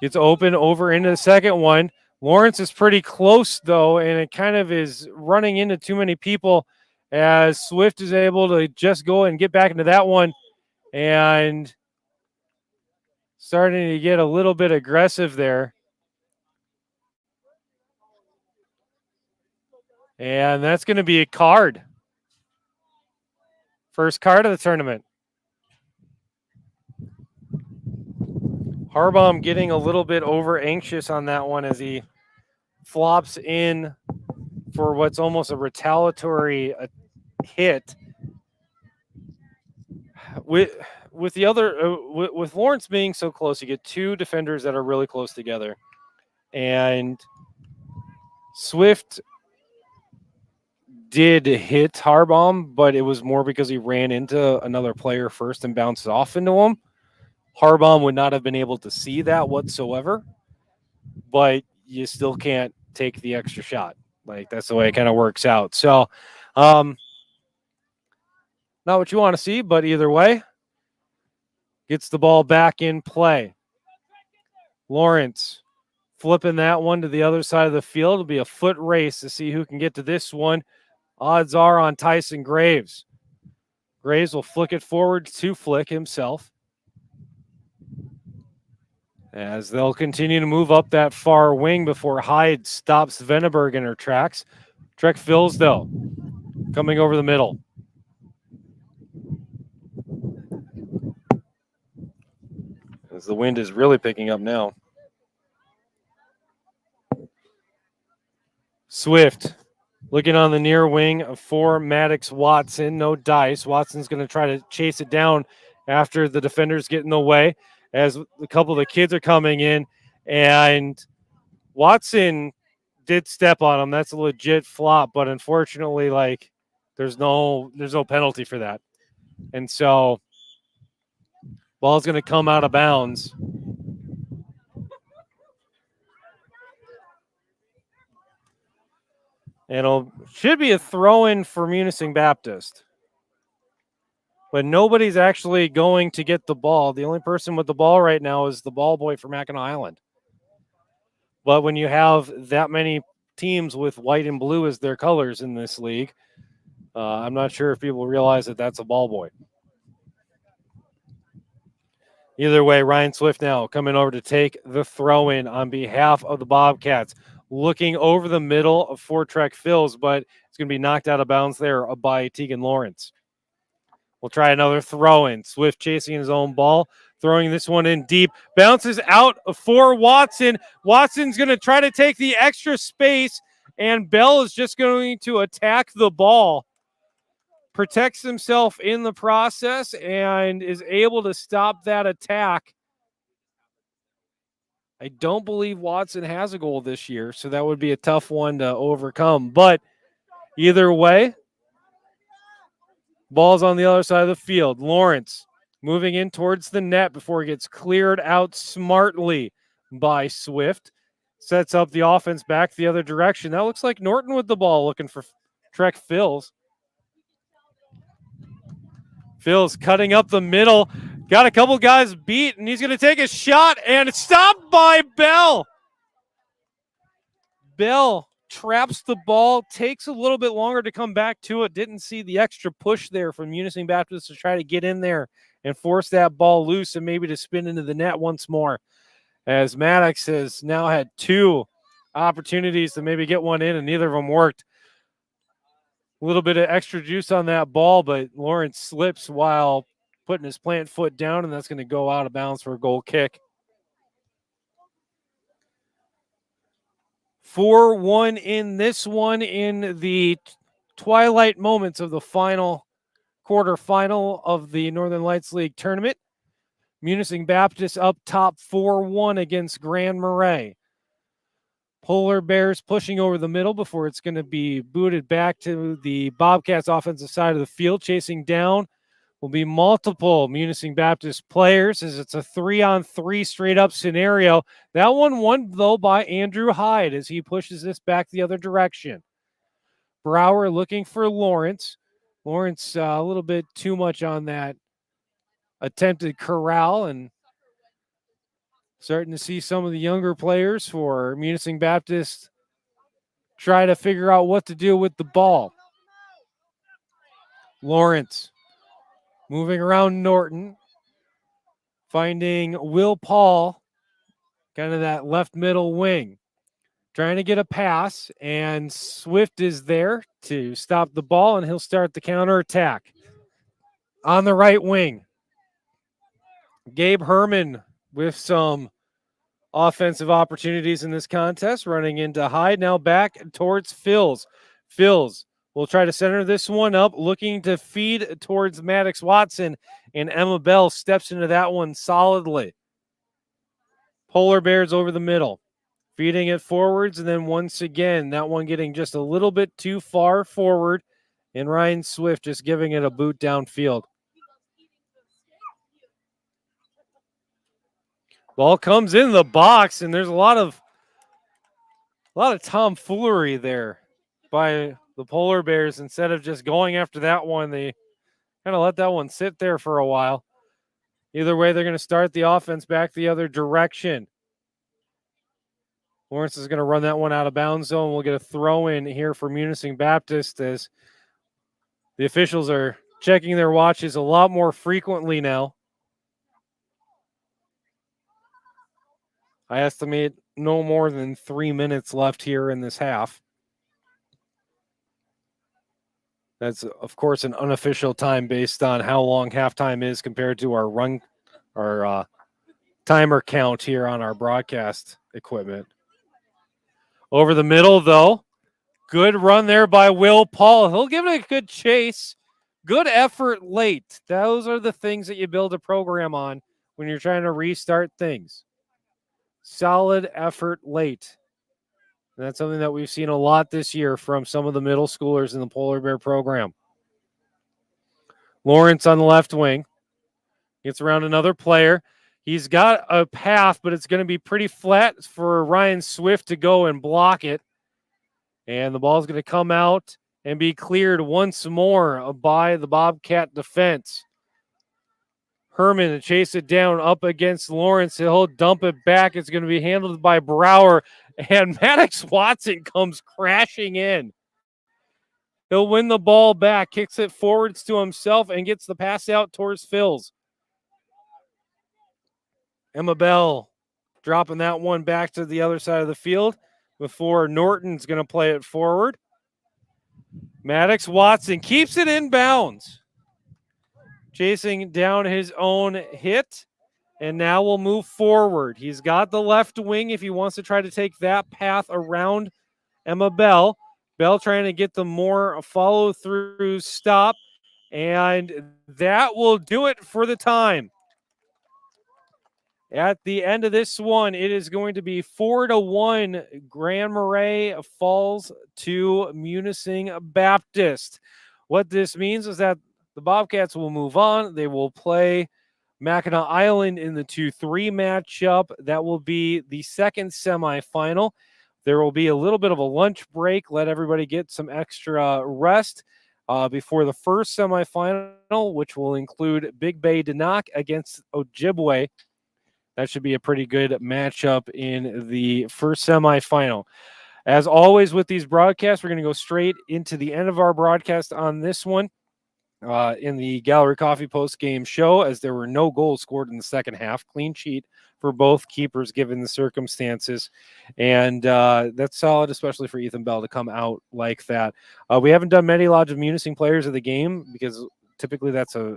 gets open over into the second one. Lawrence is pretty close, though, and it kind of is running into too many people as Swift is able to just go and get back into that one and starting to get a little bit aggressive there. And that's going to be a card. First card of the tournament. Harbaum getting a little bit over anxious on that one as he flops in for what's almost a retaliatory hit. With the other, with Lawrence being so close, you get 2 defenders that are really close together. And Swift did hit Harbaum, but it was more because he ran into another player first and bounced off into him. Harbaum would not have been able to see that whatsoever, but you still can't take the extra shot. Like, that's the way it kind of works out. So, not what you want to see, but either way, gets the ball back in play. Lawrence flipping that one to the other side of the field. It'll be a foot race to see who can get to this one. Odds are on Tyson Graves. Graves will flick it forward to Flick himself, as they'll continue to move up that far wing before Hyde stops Venneberg in her tracks. Trek Phils, though, coming over the middle. As the wind is really picking up now. Swift looking on the near wing for Maddox Watson. No dice. Watson's going to try to chase it down after the defenders get in the way, as a couple of the kids are coming in. And Watson did step on him. That's a legit flop, but unfortunately, like, there's no penalty for that. And so ball's going to come out of bounds. And it should be a throw-in for Munising Baptist. But nobody's actually going to get the ball. The only person with the ball right now is the ball boy for Mackinac Island. But when you have that many teams with white and blue as their colors in this league, I'm not sure if people realize that that's a ball boy. Either way, Ryan Swift now coming over to take the throw-in on behalf of the Bobcats. Looking over the middle of Trek Phils, but it's going to be knocked out of bounds there by Tegan Lawrence. We'll try another throw-in. Swift chasing his own ball, throwing this one in deep. Bounces out for Watson. Watson's going to try to take the extra space, and Bell is just going to attack the ball. Protects himself in the process and is able to stop that attack. I don't believe Watson has a goal this year, so that would be a tough one to overcome. But either way, ball's on the other side of the field. Lawrence moving in towards the net before it gets cleared out smartly by Swift. Sets up the offense back the other direction. That looks like Norton with the ball looking for Trek Phils. Phils cutting up the middle. Got a couple guys beat, and he's going to take a shot, and it's stopped by Bell. Bell traps the ball, takes a little bit longer to come back to it. Didn't see the extra push there from Munising Baptist to try to get in there and force that ball loose and maybe to spin into the net once more. As Maddox has now had two opportunities to maybe get one in, and neither of them worked. A little bit of extra juice on that ball, but Lawrence slips while putting his plant foot down, and that's going to go out of bounds for a goal kick. 4-1 in this one in the twilight moments of the final quarterfinal of the Northern Lights League tournament. Munising Baptist up top 4-1 against Grand Marais. Polar Bears pushing over the middle before it's going to be booted back to the Bobcats offensive side of the field. Chasing down will be multiple Munising Baptist players as it's a 3-on-3 straight up scenario. That one won, though, by Andrew Hyde as he pushes this back the other direction. Brower looking for Lawrence. Lawrence a little bit too much on that attempted corral, and starting to see some of the younger players for Munising Baptist try to figure out what to do with the ball. Lawrence moving around Norton, finding Will Paul, kind of that left middle wing, trying to get a pass, and Swift is there to stop the ball, and he'll start the counterattack. On the right wing, Gabe Herman with some offensive opportunities in this contest, running into Hyde, now back towards Phils. Phils will try to center this one up, looking to feed towards Maddox Watson, and Emma Bell steps into that one solidly. Polar Bears over the middle, feeding it forwards, and then once again, that one getting just a little bit too far forward, and Ryan Swift just giving it a boot downfield. Ball comes in the box, and there's a lot of tomfoolery there by the Polar Bears. Instead of just going after that one, they kind of let that one sit there for a while. Either way, they're going to start the offense back the other direction. Lawrence is going to run that one out of bounds zone. We'll get a throw in here for Munising Baptist as the officials are checking their watches a lot more frequently now. I estimate no more than 3 minutes left here in this half. That's, of course, an unofficial time based on how long halftime is compared to our timer count here on our broadcast equipment. Over the middle, though. Good run there by Will Paul. He'll give it a good chase. Good effort late. Those are the things that you build a program on when you're trying to restart things. Solid effort late. And that's something that we've seen a lot this year from some of the middle schoolers in the Polar Bear program. Lawrence on the left wing. Gets around another player. He's got a path, but it's going to be pretty flat for Ryan Swift to go and block it. And the ball's going to come out and be cleared once more by the Bobcat defense. Herman to chase it down up against Lawrence. He'll dump it back. It's going to be handled by Brower. And Maddox Watson comes crashing in. He'll win the ball back, kicks it forwards to himself, and gets the pass out towards Phils. Emma Bell dropping that one back to the other side of the field before Norton's going to play it forward. Maddox Watson keeps it in bounds. Chasing down his own hit, and now we'll move forward. He's got the left wing if he wants to try to take that path around Emma Bell. Bell trying to get the more follow-through stop, and that will do it for the time. At the end of this one, it is going to be 4-1. Grand Marais falls to Munising Baptist. What this means is that the Bobcats will move on. They will play Mackinac Island in the 2-3 matchup. That will be the second semifinal. There will be a little bit of a lunch break. Let everybody get some extra rest before the first semifinal, which will include Big Bay Denac against Ojibwe. That should be a pretty good matchup in the first semifinal. As always with these broadcasts, we're going to go straight into the end of our broadcast on this one in the Gallery Coffee post-game show, as there were no goals scored in the second half. Clean sheet for both keepers given the circumstances. And that's solid, especially for Ethan Bell to come out like that. We haven't done many Lodge of Munising players of the game because typically that's a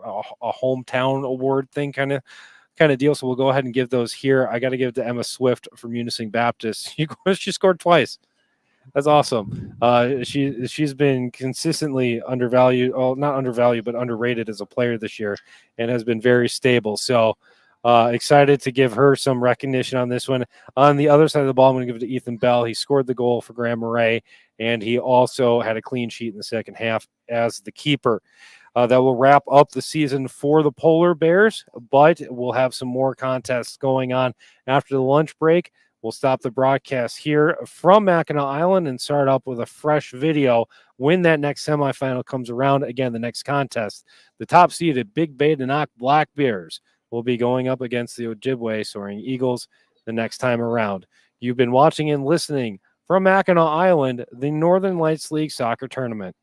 hometown award thing kind of deal. So we'll go ahead and give those here. I got to give it to Emma Swift from Munising Baptist. She scored twice. That's awesome. She's been consistently undervalued. Oh, not undervalued, but underrated as a player this year, and has been very stable. So excited to give her some recognition on this one. On the other side of the ball, I'm going to give it to Ethan Bell. He scored the goal for Grand Marais, and he also had a clean sheet in the second half as the keeper. That will wrap up the season for the Polar Bears, but we'll have some more contests going on after the lunch break. We'll stop the broadcast here from Mackinac Island and start up with a fresh video when that next semifinal comes around. Again, the next contest, the top-seeded Big Bay Denac Black Bears will be going up against the Ojibwe Soaring Eagles the next time around. You've been watching and listening from Mackinac Island, the Northern Lights League Soccer Tournament.